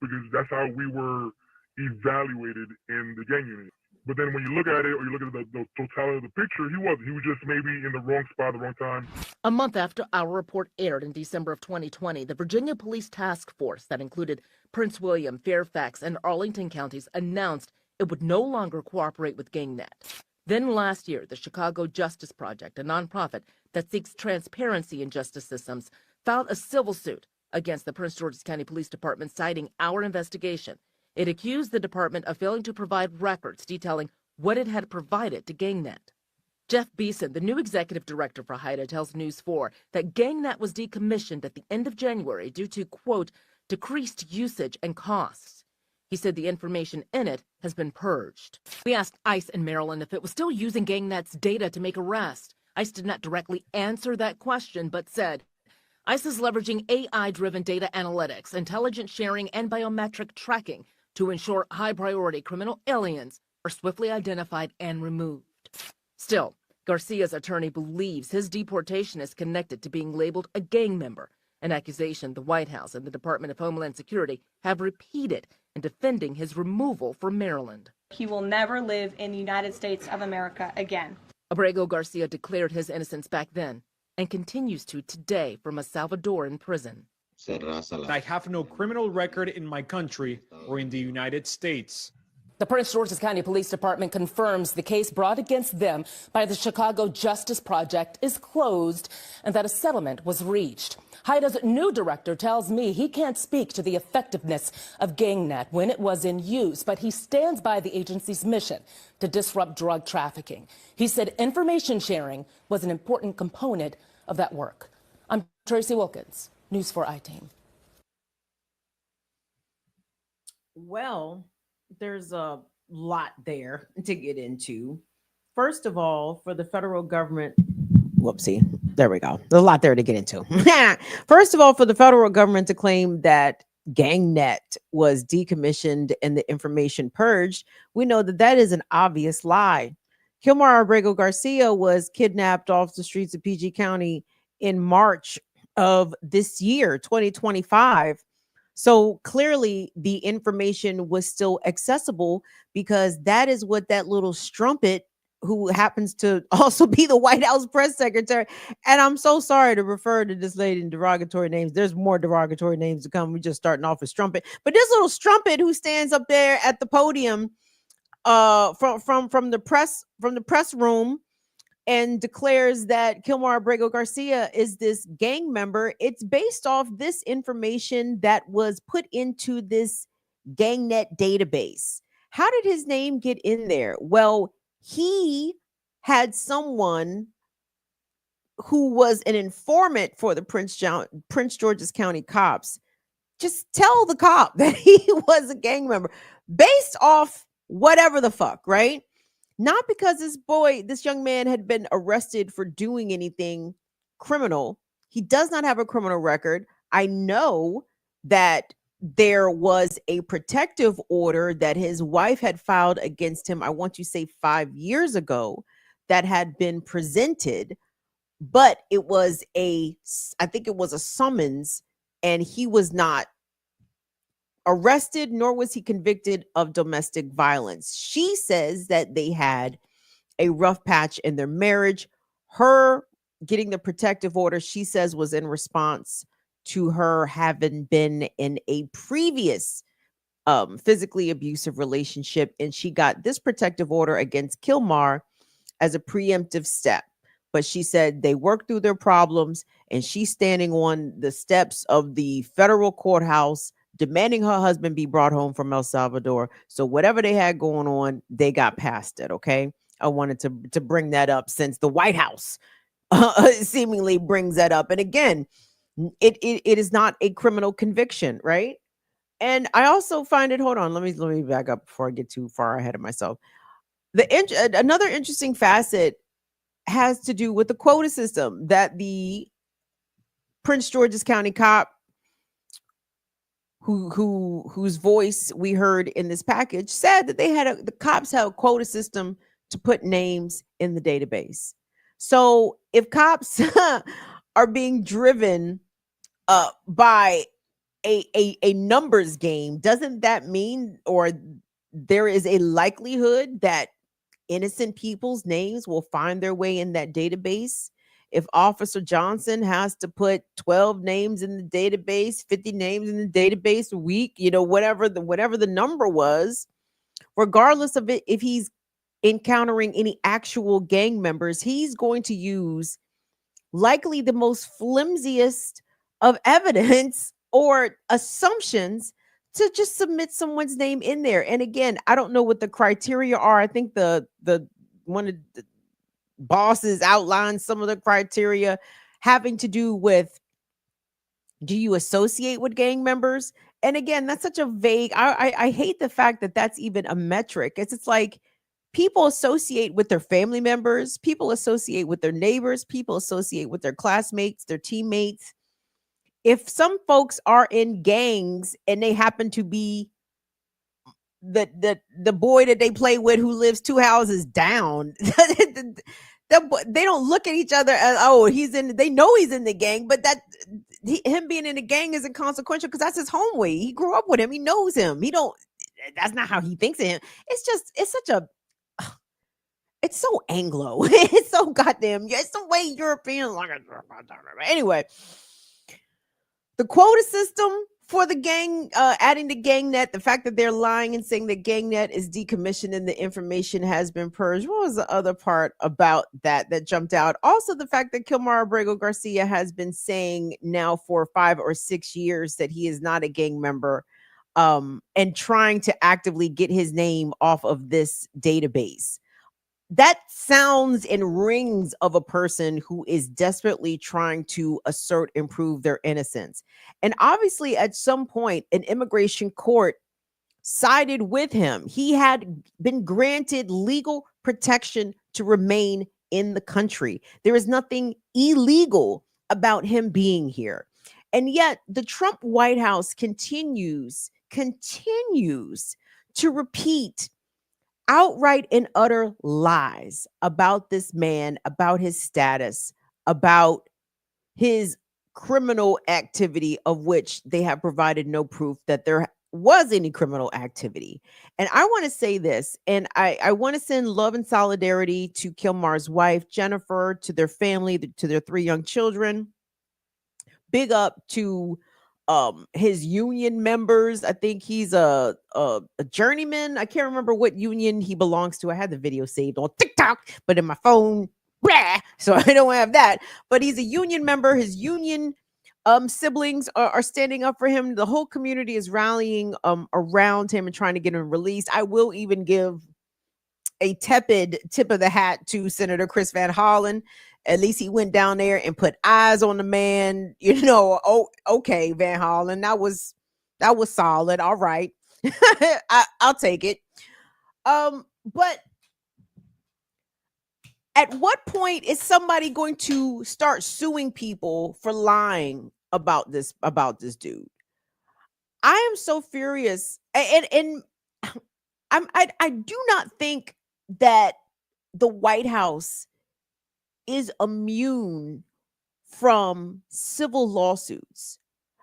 because that's how we were evaluated in the gang unit. But then when you look at it or you look at the totality of the picture, he wasn't. He was just maybe in the wrong spot at the wrong time. A month after our report aired in December of 2020, the Virginia Police Task Force that included Prince William, Fairfax, and Arlington counties announced it would no longer cooperate with GangNet. Then last year, the Chicago Justice Project, a nonprofit that seeks transparency in justice systems, filed a civil suit against the Prince George's County Police Department, citing our investigation. It accused the department of failing to provide records detailing what it had provided to GangNet. Jeff Beeson, the new executive director for HIDTA, tells News 4 that GangNet was decommissioned at the end of January due to, quote, decreased usage and costs. He said the information in it has been purged. We asked ICE in Maryland if it was still using GangNet's data to make arrests. ICE did not directly answer that question, but said ICE is leveraging AI-driven data analytics, intelligence sharing, and biometric tracking to ensure high-priority criminal aliens are swiftly identified and removed. Still, Garcia's attorney believes his deportation is connected to being labeled a gang member, an accusation the White House and the Department of Homeland Security have repeated in defending his removal from Maryland. He will never live in the United States of America again. Abrego Garcia declared his innocence back then and continues to today from a Salvadoran prison. I have no criminal record in my country or in the United States. The Prince George's County Police Department confirms the case brought against them by the Chicago Justice Project is closed and that a settlement was reached. HIDTA's new director tells me he can't speak to the effectiveness of GangNet when it was in use, but he stands by the agency's mission to disrupt drug trafficking. He said information sharing was an important component of that work. I'm Tracy Wilkins, News 4 I-Team. Well, there's a lot there to get into. First of all, for the federal government, whoopsie, there we go. There's a lot there to get into. First of all, for the federal government to claim that GangNet was decommissioned and the information purged, we know that that is an obvious lie. Kilmar Abrego Garcia was kidnapped off the streets of PG County in March of this year, 2025. So clearly the information was still accessible because that is what that little strumpet, who happens to also be the White House press secretary. And I'm so sorry to refer to this lady in derogatory names. There's more derogatory names to come. We're just starting off with strumpet. But this little strumpet who stands up there at the podium from the press room and declares that Kilmar Abrego Garcia is this gang member. It's based off this information that was put into this GangNet database. How did his name get in there? Well, he had someone who was an informant for the Prince George's County cops just tell the cop that he was a gang member based off whatever the fuck, right? Not because this young man had been arrested for doing anything criminal. He does not have a criminal record. I know that there was a protective order that his wife had filed against him, I want to say 5 years ago, that had been presented, but it was I think it was a summons, and he was not arrested, nor was he convicted of domestic violence. She says that they had a rough patch in their marriage. Her getting the protective order, she says, was in response to her having been in a previous physically abusive relationship, and she got this protective order against Kilmar as a preemptive step. But she said they worked through their problems, and she's standing on the steps of the federal courthouse demanding her husband be brought home from El Salvador. So whatever they had going on, they got past it, okay? I wanted to bring that up since the White House seemingly brings that up. And again, it is not a criminal conviction, right? And I also find it, hold on, let me back up before I get too far ahead of myself. Another interesting facet has to do with the quota system that the Prince George's County cop whose voice we heard in this package said that the cops have a quota system to put names in the database. So if cops are being driven by a numbers game, doesn't that mean, or there is a likelihood that innocent people's names will find their way in that database? If Officer Johnson has to put 12 names in the database, 50 names in the database a week, whatever the number was, regardless of it, if he's encountering any actual gang members, he's going to use likely the most flimsiest of evidence or assumptions to just submit someone's name in there. And again, I don't know what the criteria are. I think the one of the bosses outlined some of the criteria having to do with, do you associate with gang members? And again, that's such a vague, I hate the fact that that's even a metric. It's like people associate with their family members, people associate with their neighbors, people associate with their classmates, their teammates. If some folks are in gangs and they happen to be the boy that they play with who lives 2 houses down, they don't look at each other as, oh, they know he's in the gang, but him being in the gang isn't consequential because that's his homeboy. He grew up with him. He knows him. That's not how he thinks of him. It's so Anglo. It's so goddamn, it's the way Europeans like it. Anyway, the quota system for the gang, adding the gang net, the fact that they're lying and saying that gang net is decommissioned and the information has been purged. What was the other part about that jumped out? Also, the fact that Kilmar Abrego Garcia has been saying now for 5 or 6 years that he is not a gang member, and trying to actively get his name off of this database. That sounds and rings of a person who is desperately trying to assert and prove their innocence. And obviously, at some point, an immigration court sided with him. He had been granted legal protection to remain in the country. There is nothing illegal about him being here. And yet, the Trump White House continues to repeat outright and utter lies about this man, about his status, about his criminal activity, of which they have provided no proof that there was any criminal activity. And I want to say this, and I want to send love and solidarity to Kilmar's wife, Jennifer, to their family, to their 3 young children. Big up to his union members. I think he's a journeyman. I can't remember what union he belongs to. I had the video saved on TikTok, but in my phone, so I don't have that. But he's a union member. His union siblings are standing up for him. The whole community is rallying around him and trying to get him released. I will even give a tepid tip of the hat to Senator Chris Van Hollen. At least he went down there and put eyes on the man. Oh, okay, Van Hollen, that was solid. All right, I'll take it. But at what point is somebody going to start suing people for lying about this dude? I am so furious, and I do not think that the White House is immune from civil lawsuits.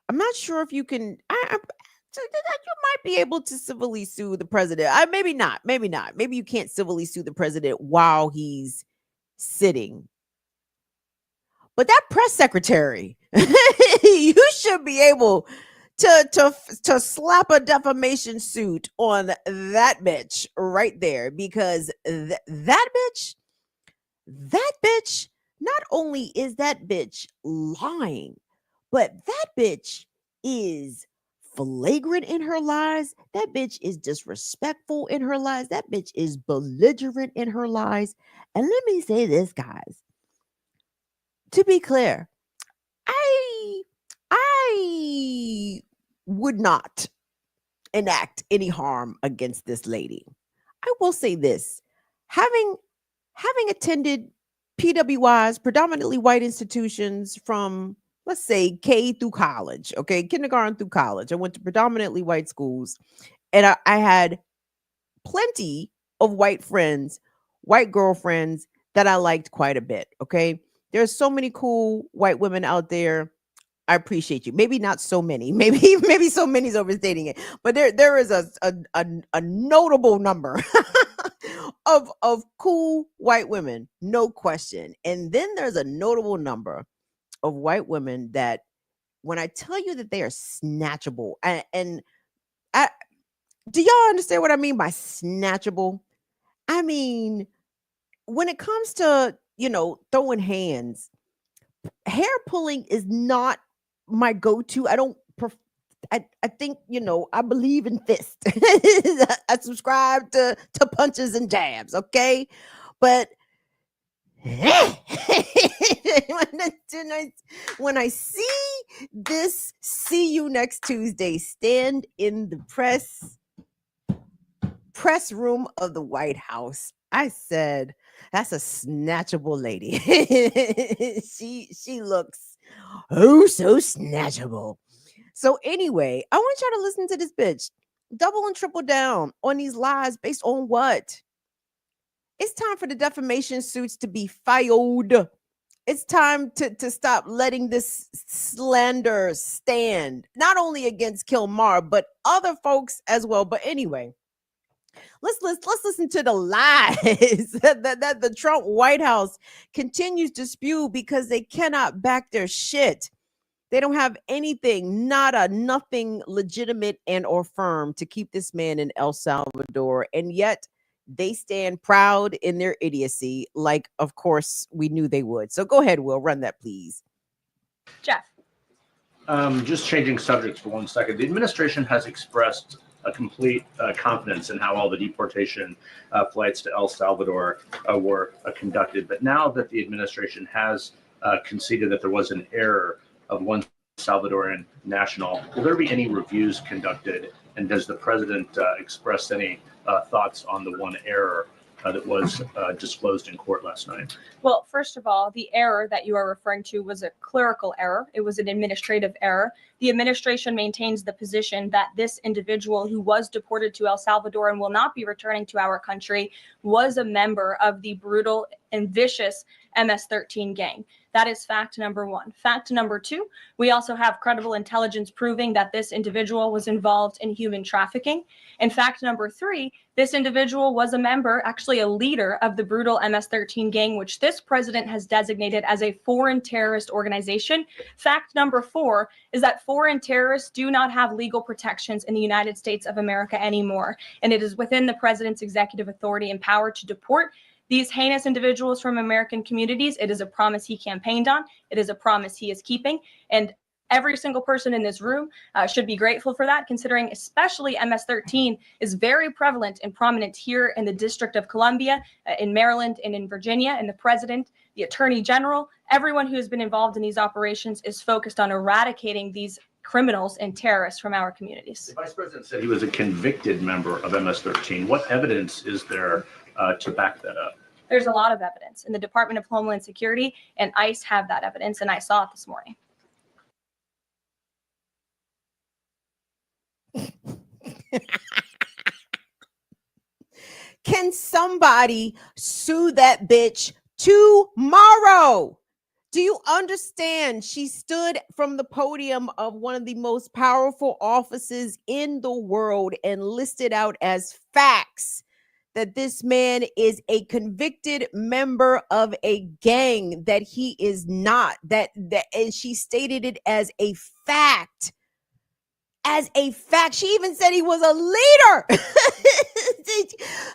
I'm not sure if you can. You might be able to civilly sue the president. Maybe not. Maybe you can't civilly sue the president while he's sitting. But that press secretary, you should be able to slap a defamation suit on that bitch right there, because that bitch, not only is that bitch lying, but that bitch is flagrant in her lies. That bitch is disrespectful in her lies. That bitch is belligerent in her lies. And let me say this, guys. To be clear, I would not enact any harm against this lady. I will say this. Having attended PWIs, predominantly white institutions, from, let's say, K through college, okay, kindergarten through college. I went to predominantly white schools, and I had plenty of white friends white girlfriends that I liked quite a bit. Okay. There's so many cool white women out there. I appreciate you. Maybe not so many. Maybe so many is overstating it. But there is a notable number of cool white women, no question. And then there's a notable number of white women that, when I tell you that they are snatchable, and I, do y'all understand what I mean by snatchable? I mean, when it comes to, throwing hands, hair pulling is not my go-to. I think, I believe in fist. I subscribe to punches and jabs, okay? But when I see this "See You Next Tuesday" stand in the press room of the White House, I said, that's a snatchable lady. She looks so snatchable. So anyway, I want y'all to listen to this bitch double and triple down on these lies based on what? It's time for the defamation suits to be filed. It's time to stop letting this slander stand, not only against Kilmar, but other folks as well. But anyway, let's listen to the lies that the Trump White House continues to spew because they cannot back their shit. They don't have anything, nothing legitimate and or firm to keep this man in El Salvador. And yet they stand proud in their idiocy, like, of course, we knew they would. So go ahead, Will, run that, please. Jeff. Just changing subjects for 1 second. The administration has expressed a complete confidence in how all the deportation flights to El Salvador were conducted. But now that the administration has conceded that there was an error of one Salvadoran national, will there be any reviews conducted? And does the president express any thoughts on the one error that was disclosed in court last night? Well, first of all, the error that you are referring to was a clerical error. It was an administrative error. The administration maintains the position that this individual who was deported to El Salvador and will not be returning to our country was a member of the brutal and vicious MS-13 gang. That is fact number one. Fact number two, we also have credible intelligence proving that this individual was involved in human trafficking. And fact number three, this individual was a member, actually a leader of the brutal MS-13 gang, which this president has designated as a foreign terrorist organization. Fact number four is that foreign terrorists do not have legal protections in the United States of America anymore. And it is within the president's executive authority and power to deport these heinous individuals from American communities. It is a promise he campaigned on. It is a promise he is keeping. And every single person in this room should be grateful for that, considering especially MS-13 is very prevalent and prominent here in the District of Columbia, in Maryland, and in Virginia. And the president, the attorney general, everyone who has been involved in these operations is focused on eradicating these criminals and terrorists from our communities. The vice president said he was a convicted member of MS-13. What evidence is there to back that up? There's a lot of evidence, and the Department of Homeland Security and ICE have that evidence, and I saw it this morning. Can somebody sue that bitch tomorrow? Do you understand? She stood from the podium of one of the most powerful offices in the world and listed out as facts that this man is a convicted member of a gang, that he is not, and she stated it as a fact. As a fact. She even said he was a leader.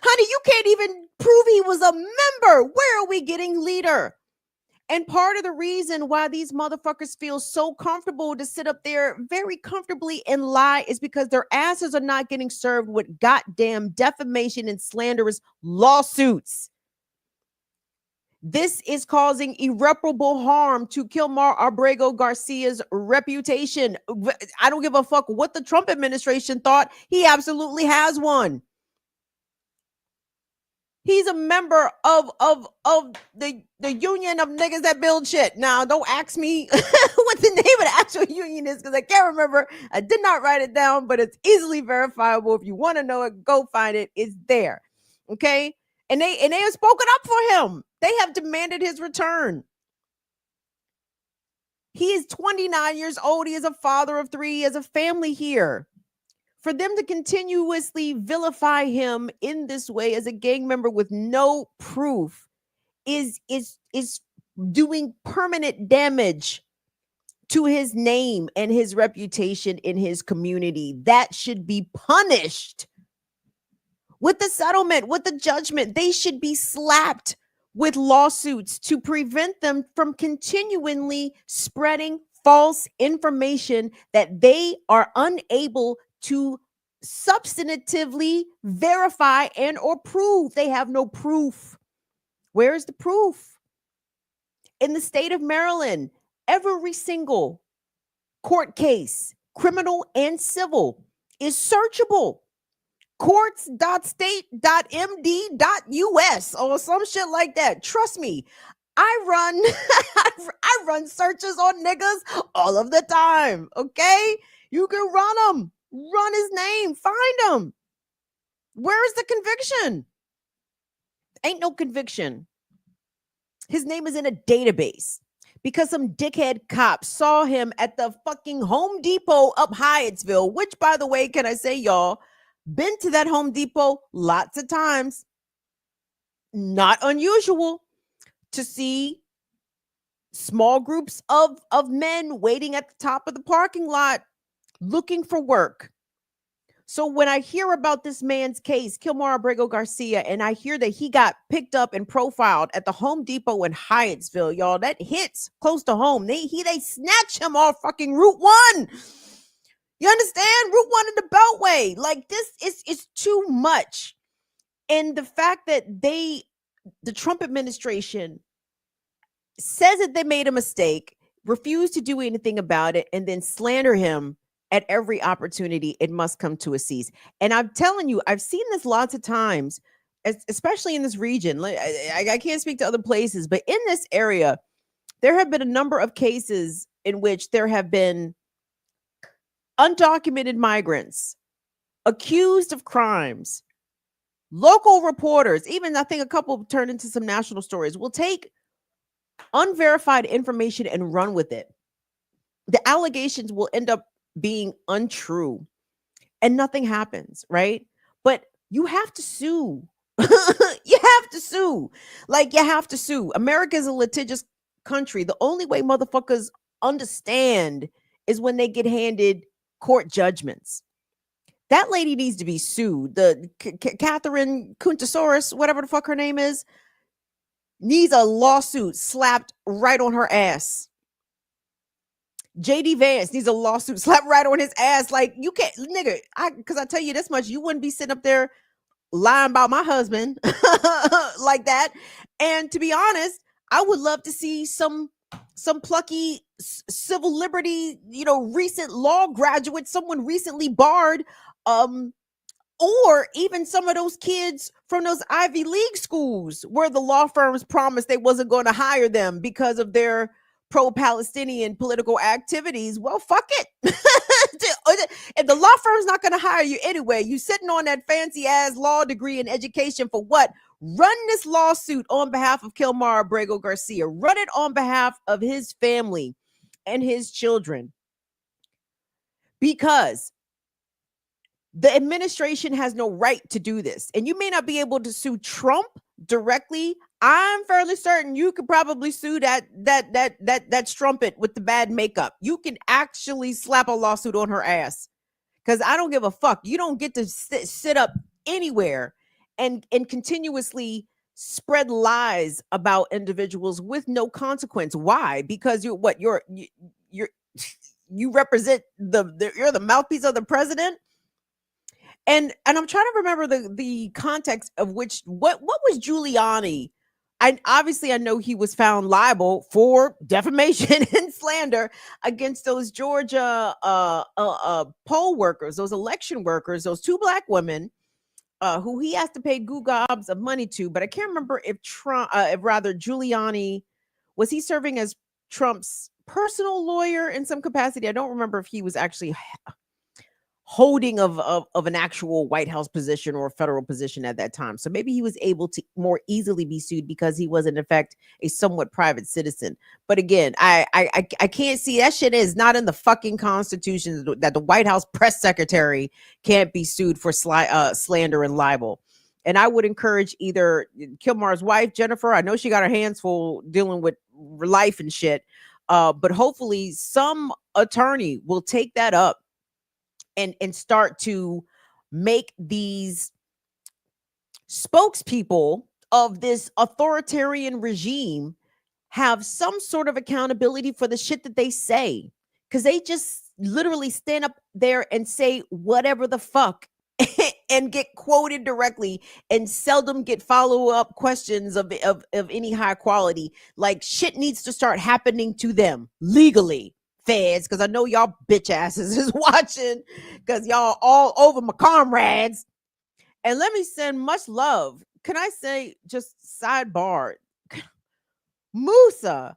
Honey, you can't even prove he was a member. Where are we getting leader? And part of the reason why these motherfuckers feel so comfortable to sit up there very comfortably and lie is because their asses are not getting served with goddamn defamation and slanderous lawsuits. This is causing irreparable harm to Kilmar Abrego Garcia's reputation. I don't give a fuck what the Trump administration thought. He absolutely has one. He's a member of the union of niggas that build shit. Now, don't ask me what the name of the actual union is because I can't remember. I did not write it down, but it's easily verifiable. If you want to know it, go find it. It's there. Okay? And they have spoken up for him. They have demanded his return. He is 29 years old. He is a father of 3. He has a family here. For them to continuously vilify him in this way as a gang member with no proof is doing permanent damage to his name and his reputation in his community. That should be punished with the settlement, with the judgment. They should be slapped with lawsuits to prevent them from continually spreading false information that they are unable to substantively verify and or prove. They have no proof. Where is the proof? In the state of Maryland, every single court case, criminal and civil, is searchable. Courts.state.md.us or some shit like that. Trust me, I run I run searches on niggas all of the time. Okay, you can run them, run his name, find him. Where is the conviction? Ain't no conviction. His name is in a database because some dickhead cop saw him at the fucking Home Depot up Hyattsville, which, by the way, can I say, y'all, been to that Home Depot lots of times. Not unusual to see small groups of men waiting at the top of the parking lot looking for work. So when I hear about this man's case, Kilmar Abrego Garcia, and I hear that he got picked up and profiled at the Home Depot in Hyattsville, y'all, that hits close to home. They snatch him off fucking Route 1. You understand? Route 1 in the Beltway. Like, this is too much. And the fact that the Trump administration says that they made a mistake, refused to do anything about it, and then slander him at every opportunity, it must come to a cease. And I'm telling you, I've seen this lots of times, especially in this region. I can't speak to other places, but in this area, there have been a number of cases in which there have been undocumented migrants accused of crimes. Local reporters, even I think a couple turned into some national stories, will take unverified information and run with it. The allegations will end up being untrue and nothing happens, right? But you have to sue. You have to sue. Like, you have to sue. America is a litigious country. The only way motherfuckers understand is when they get handed court judgments. That lady needs to be sued. The Catherine Kuntasaurus, whatever the fuck her name is, needs a lawsuit slapped right on her ass. JD Vance needs a lawsuit slapped right on his ass. Like, you can't, nigga, because I tell you this much, you wouldn't be sitting up there lying about my husband like that. And to be honest, I would love to see some plucky civil liberty, recent law graduate, someone recently barred, or even some of those kids from those Ivy League schools where the law firms promised they wasn't going to hire them because of their pro-Palestinian political activities. Well, fuck it. If the law firm's not going to hire you anyway, you sitting on that fancy ass law degree in education for what? Run this lawsuit on behalf of Kilmar Abrego Garcia. Run it on behalf of his family and his children. Because the administration has no right to do this. And you may not be able to sue Trump directly. I'm fairly certain you could probably sue that strumpet with the bad makeup. You can actually slap a lawsuit on her ass. Because I don't give a fuck. You don't get to sit up anywhere and continuously spread lies about individuals with no consequence. Why? Because you represent you're the mouthpiece of the president. And I'm trying to remember the context of what was Giuliani. I know he was found liable for defamation and slander against those Georgia poll workers, those election workers, those 2 black women who he has to pay gobs of money to. But I can't remember if Giuliani, was he serving as Trump's personal lawyer in some capacity? I don't remember if he was actually holding of an actual White House position or federal position at that time. So maybe he was able to more easily be sued because he was in effect a somewhat private citizen. But again, I can't see that shit is not in the fucking Constitution that the White House press secretary can't be sued for slander and libel. And I would encourage either Kilmar's wife, Jennifer, I know she got her hands full dealing with life and shit, but hopefully some attorney will take that up and start to make these spokespeople of this authoritarian regime have some sort of accountability for the shit that they say, because they just literally stand up there and say whatever the fuck and get quoted directly and seldom get follow-up questions of any high quality. Like, shit needs to start happening to them legally, feds, because I know y'all bitch asses is watching, because y'all all over my comrades. And let me send much love. Can I say, just sidebar, Musa,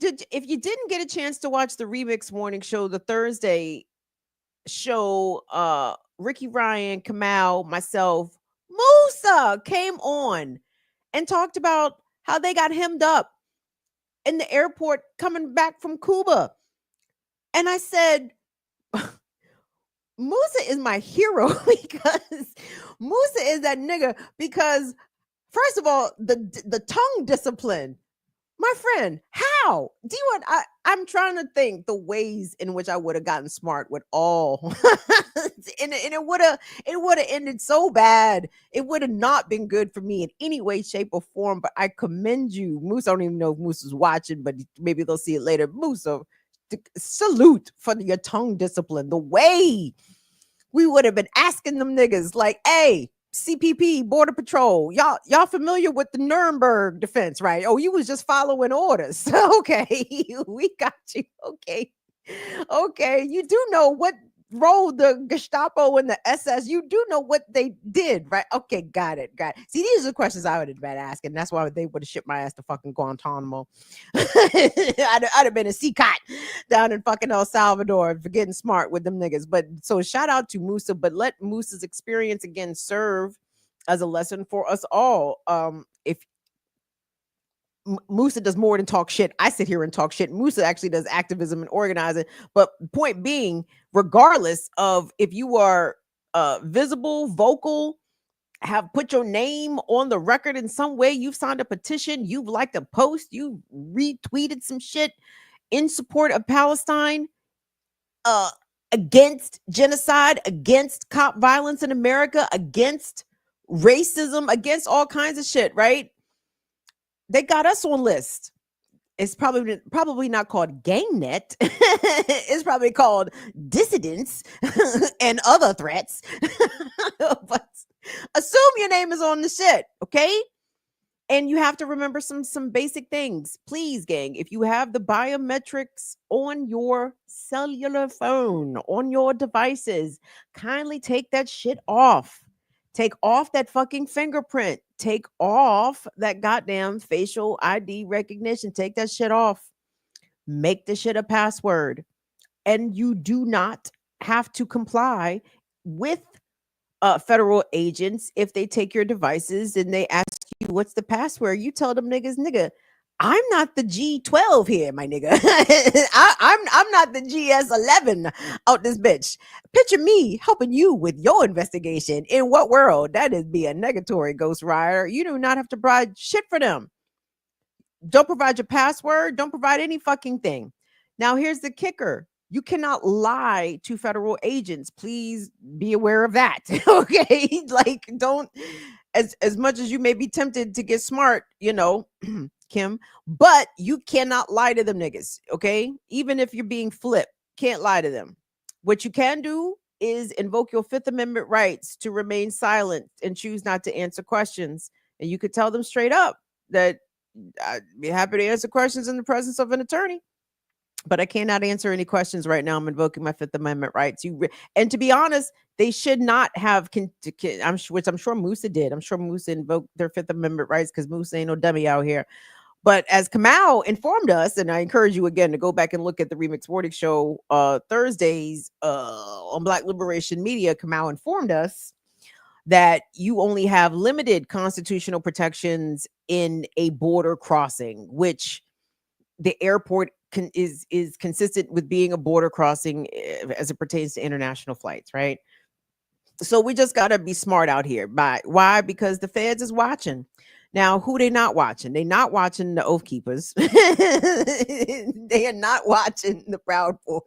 if you didn't get a chance to watch the Remix Morning Show, the Thursday show, Ricky Ryan, Kamal, myself, Musa came on and talked about how they got hemmed up in the airport coming back from Cuba. And I said, Musa is my hero, because Musa is that nigga, because first of all, the tongue discipline. My friend, how do you want? I'm trying to think the ways in which I would have gotten smart with all, and it would have ended so bad. It would have not been good for me in any way, shape, or form. But I commend you, Moose. I don't even know if Moose is watching, but maybe they'll see it later. Moose, salute for your tongue discipline. The way we would have been asking them niggas like, hey, CPP, Border Patrol, y'all familiar with the Nuremberg defense, right? Oh, you was just following orders. Okay, we got you. Okay, you do know what role the Gestapo and the SS, you do know what they did, right? Okay, got it. See, these are the questions I would have been asking. That's why they would have shipped my ass to fucking Guantanamo. I'd have been a CCOT down in fucking El Salvador for getting smart with them niggas. But so shout out to Musa, but let Musa's experience again serve as a lesson for us all. If Musa does more than talk shit, I sit here and talk shit. Musa actually does activism and organizing. But point being, regardless of if you are visible, vocal, have put your name on the record in some way, you've signed a petition, you've liked a post, you retweeted some shit in support of Palestine, against genocide, against cop violence in America, against racism, against all kinds of shit, right? They got us on list. It's probably not called GangNet. It's probably called dissidents and other threats. But assume your name is on the shit, okay? And you have to remember some basic things. Please, gang, if you have the biometrics on your cellular phone, on your devices, kindly take that shit off. Take off that fucking fingerprint. Take off that goddamn facial ID recognition. Take that shit off. Make the shit a password. And you do not have to comply with federal agents if they take your devices and they ask you what's the password. You tell them niggas, nigga, I'm not the G12 here, my nigga. I'm not the GS11 out this bitch. Picture me helping you with your investigation. In what world? That is be a negatory, Ghost Rider. You do not have to provide shit for them. Don't provide your password. Don't provide any fucking thing. Now, here's the kicker. You cannot lie to federal agents. Please be aware of that. Okay? Like, don't, as much as you may be tempted to get smart, you know, Kim, but you cannot lie to them niggas, okay? Even if you're being flipped, can't lie to them. What you can do is invoke your Fifth Amendment rights to remain silent and choose not to answer questions. And you could tell them straight up that I'd be happy to answer questions in the presence of an attorney, but I cannot answer any questions right now. I'm invoking my Fifth Amendment rights. And to be honest, they should not have, which I'm sure Musa did. I'm sure Musa invoked their Fifth Amendment rights because Musa ain't no dummy out here. But as Kamau informed us, and I encourage you again to go back and look at the Remix Morning Show Thursdays on Black Liberation Media, Kamau informed us that you only have limited constitutional protections in a border crossing, which the airport is consistent with being a border crossing as it pertains to international flights, right? So we just got to be smart out here. Why? Because the feds is watching. Now, who they not watching? They not watching the Oath Keepers. They are not watching the Proud Boys.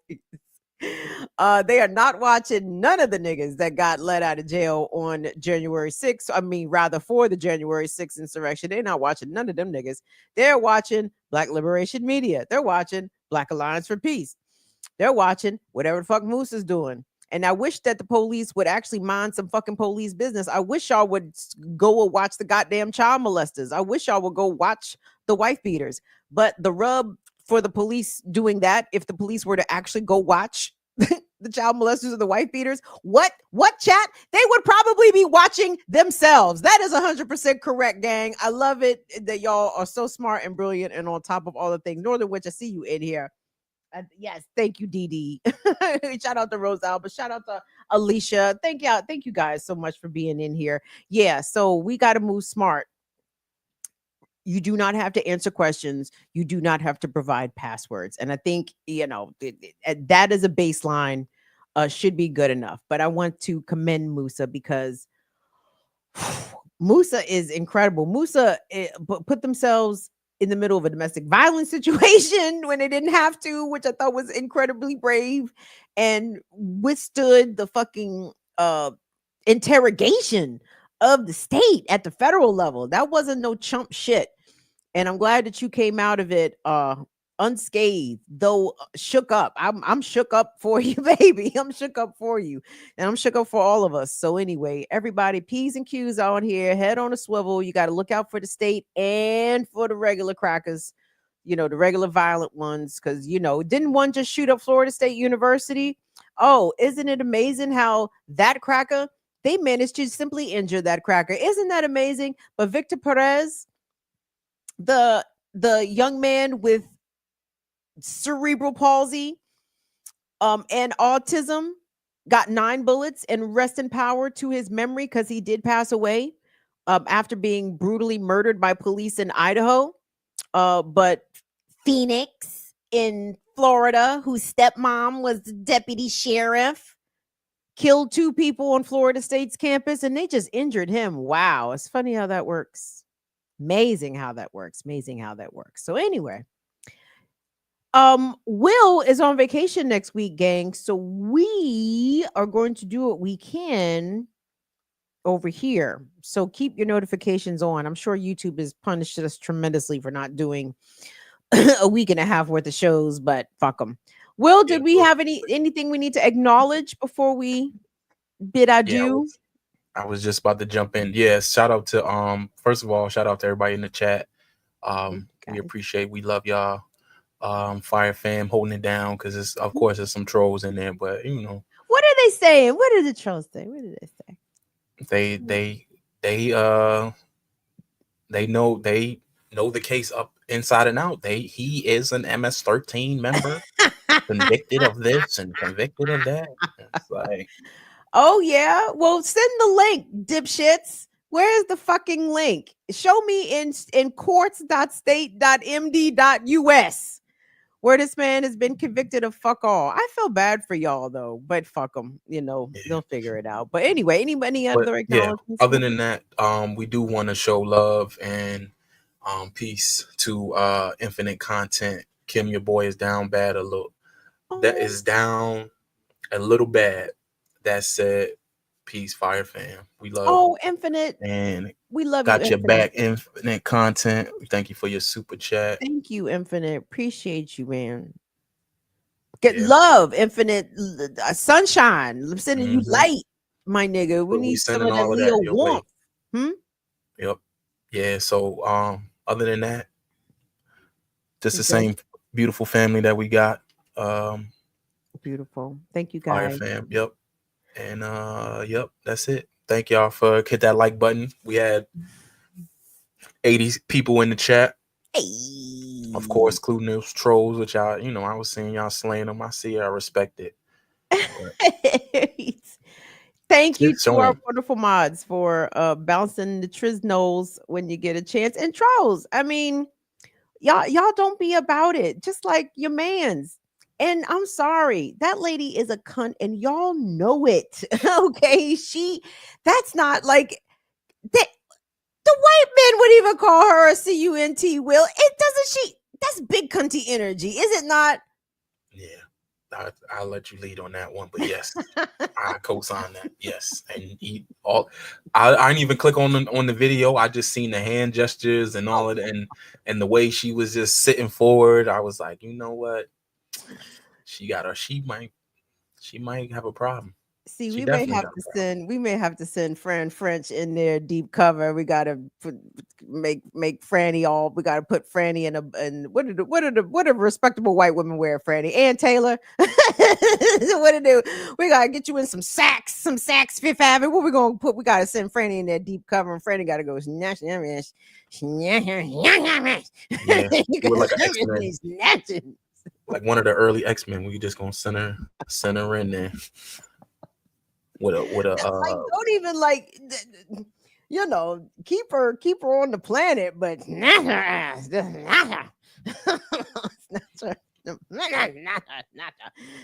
They are not watching none of the niggas that got let out of jail on January 6th. I mean, rather for the January 6th insurrection. They're not watching none of them niggas. They're watching Black Liberation Media. They're watching Black Alliance for Peace. They're watching whatever the fuck Moose is doing. And I wish that the police would actually mind some fucking police business. I wish y'all would go and watch the goddamn child molesters. I wish y'all would go watch the wife beaters. But the rub for the police doing that, if the police were to actually go watch the child molesters or the wife beaters, what chat? They would probably be watching themselves. That is 100% correct, gang. I love it that y'all are so smart and brilliant and on top of all the things. Northern Witch, I see you in here. Yes, thank you, Dee. Shout out to Rose Alba. Shout out to Alicia. Thank you guys so much for being in here. Yeah, so we got to move smart. You do not have to answer questions. You do not have to provide passwords. And I think, that is a baseline, should be good enough. But I want to commend Musa because Musa is incredible. Musa put themselves in the middle of a domestic violence situation when they didn't have to, which I thought was incredibly brave, and withstood the fucking interrogation of the state at the federal level. That wasn't no chump shit. And I'm glad that you came out of it unscathed, though shook up. I'm shook up for you, baby. I'm shook up for you. And I'm shook up for all of us. So anyway, everybody, P's and Q's on here, head on a swivel. You got to look out for the state and for the regular crackers, the regular violent ones. Because, didn't one just shoot up Florida State University? Oh, isn't it amazing how that cracker, they managed to simply injure that cracker. Isn't that amazing? But Victor Perez, the young man with cerebral palsy and autism, got 9 bullets, and rest in power to his memory, because he did pass away after being brutally murdered by police in Idaho. But Phoenix in Florida, whose stepmom was the deputy sheriff, killed 2 people on Florida State's campus, and they just injured him. Wow, it's funny how that works. Amazing how that works. So anyway, Will is on vacation next week, gang. So we are going to do what we can over here. So keep your notifications on. I'm sure YouTube has punished us tremendously for not doing a week and a half worth of shows, but fuck them. Will, did we have anything we need to acknowledge before we bid adieu? I was just about to jump in. Yes, shout out to first of all, shout out to everybody in the chat. We appreciate, we love y'all. Fire Fam holding it down, because it's, of course, there's some trolls in there, but what are they saying? What did the trolls say? What did they say? They know the case up inside and out. He is an MS-13 member, convicted of this and convicted of that. It's like, oh yeah, well, send the link, dipshits. Where's the fucking link? Show me in courts.state.md.us where this man has been convicted of fuck all. I feel bad for y'all though, but fuck them. They'll figure it out. But anyway, any other acknowledgements? Other than that, we do want to show love and peace to Infinite Content. Kim, your boy is down bad a little. That is down a little bad. That said, peace, Fire Fam. We love. Oh, Infinite, and we love got you. Your back, Infinite Content. Thank you for your super chat. Thank you, Infinite. Appreciate you, man. Get love, Infinite sunshine. I'm sending you light, my nigga. We need some of that Leo warmth. Yep. Yeah. So, other than that, just the same beautiful family that we got. Beautiful. Thank you, guys. Fire Fam. Yep. And yep, that's it. Thank y'all for hit that like button. We had 80 people in the chat. Of course, including those trolls, which I was seeing y'all slaying them. I see, I respect it. Thank you Just to our showing. wonderful mods for bouncing the Triznos when you get a chance. And trolls, I mean, y'all don't be about it, just like your mans. And I'm sorry, that lady is a cunt, and y'all know it. Okay, that's not like that. The white men would even call her a cunt. Will it? Doesn't she? That's big cunty energy, is it not? Yeah, I'll let you lead on that one, but yes, I co-sign that. Yes, and I didn't even click on the video. I just seen the hand gestures and all of it, and the way she was just sitting forward. I was like, you know what? She might have a problem. See, She we may definitely have got to a problem. send Fran French in there deep cover. We gotta make Franny all. We gotta put Franny in what do respectable white women wear? Franny and Taylor. What to do? We gotta get you in some Saks Fifth Avenue. What we gonna put? We gotta send Franny in there deep cover, and Franny gotta go. Yeah, do it like an X-Men. Like one of the early X-Men, we just gonna send her in there with a like, don't even like, keep her on the planet, but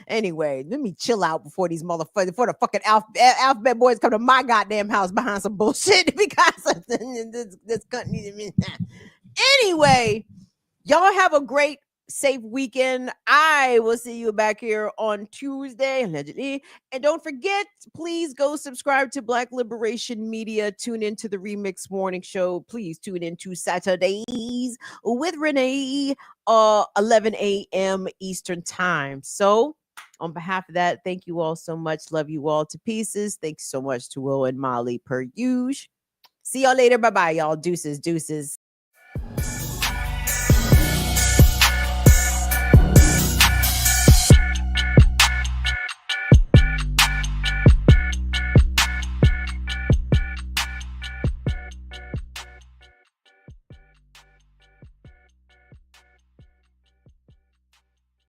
anyway, let me chill out before the fucking alphabet boys come to my goddamn house behind some bullshit because this country. Anyway, y'all have a great, safe weekend. I will see you back here on Tuesday, allegedly. And don't forget, please go subscribe to Black Liberation Media. Tune into the Remix Morning Show. Please tune into Saturdays with Renee, 11 a.m. Eastern Time. So, on behalf of that, thank you all so much. Love you all to pieces. Thanks so much to Will and Molly per usual. See y'all later. Bye-bye, y'all. Deuces.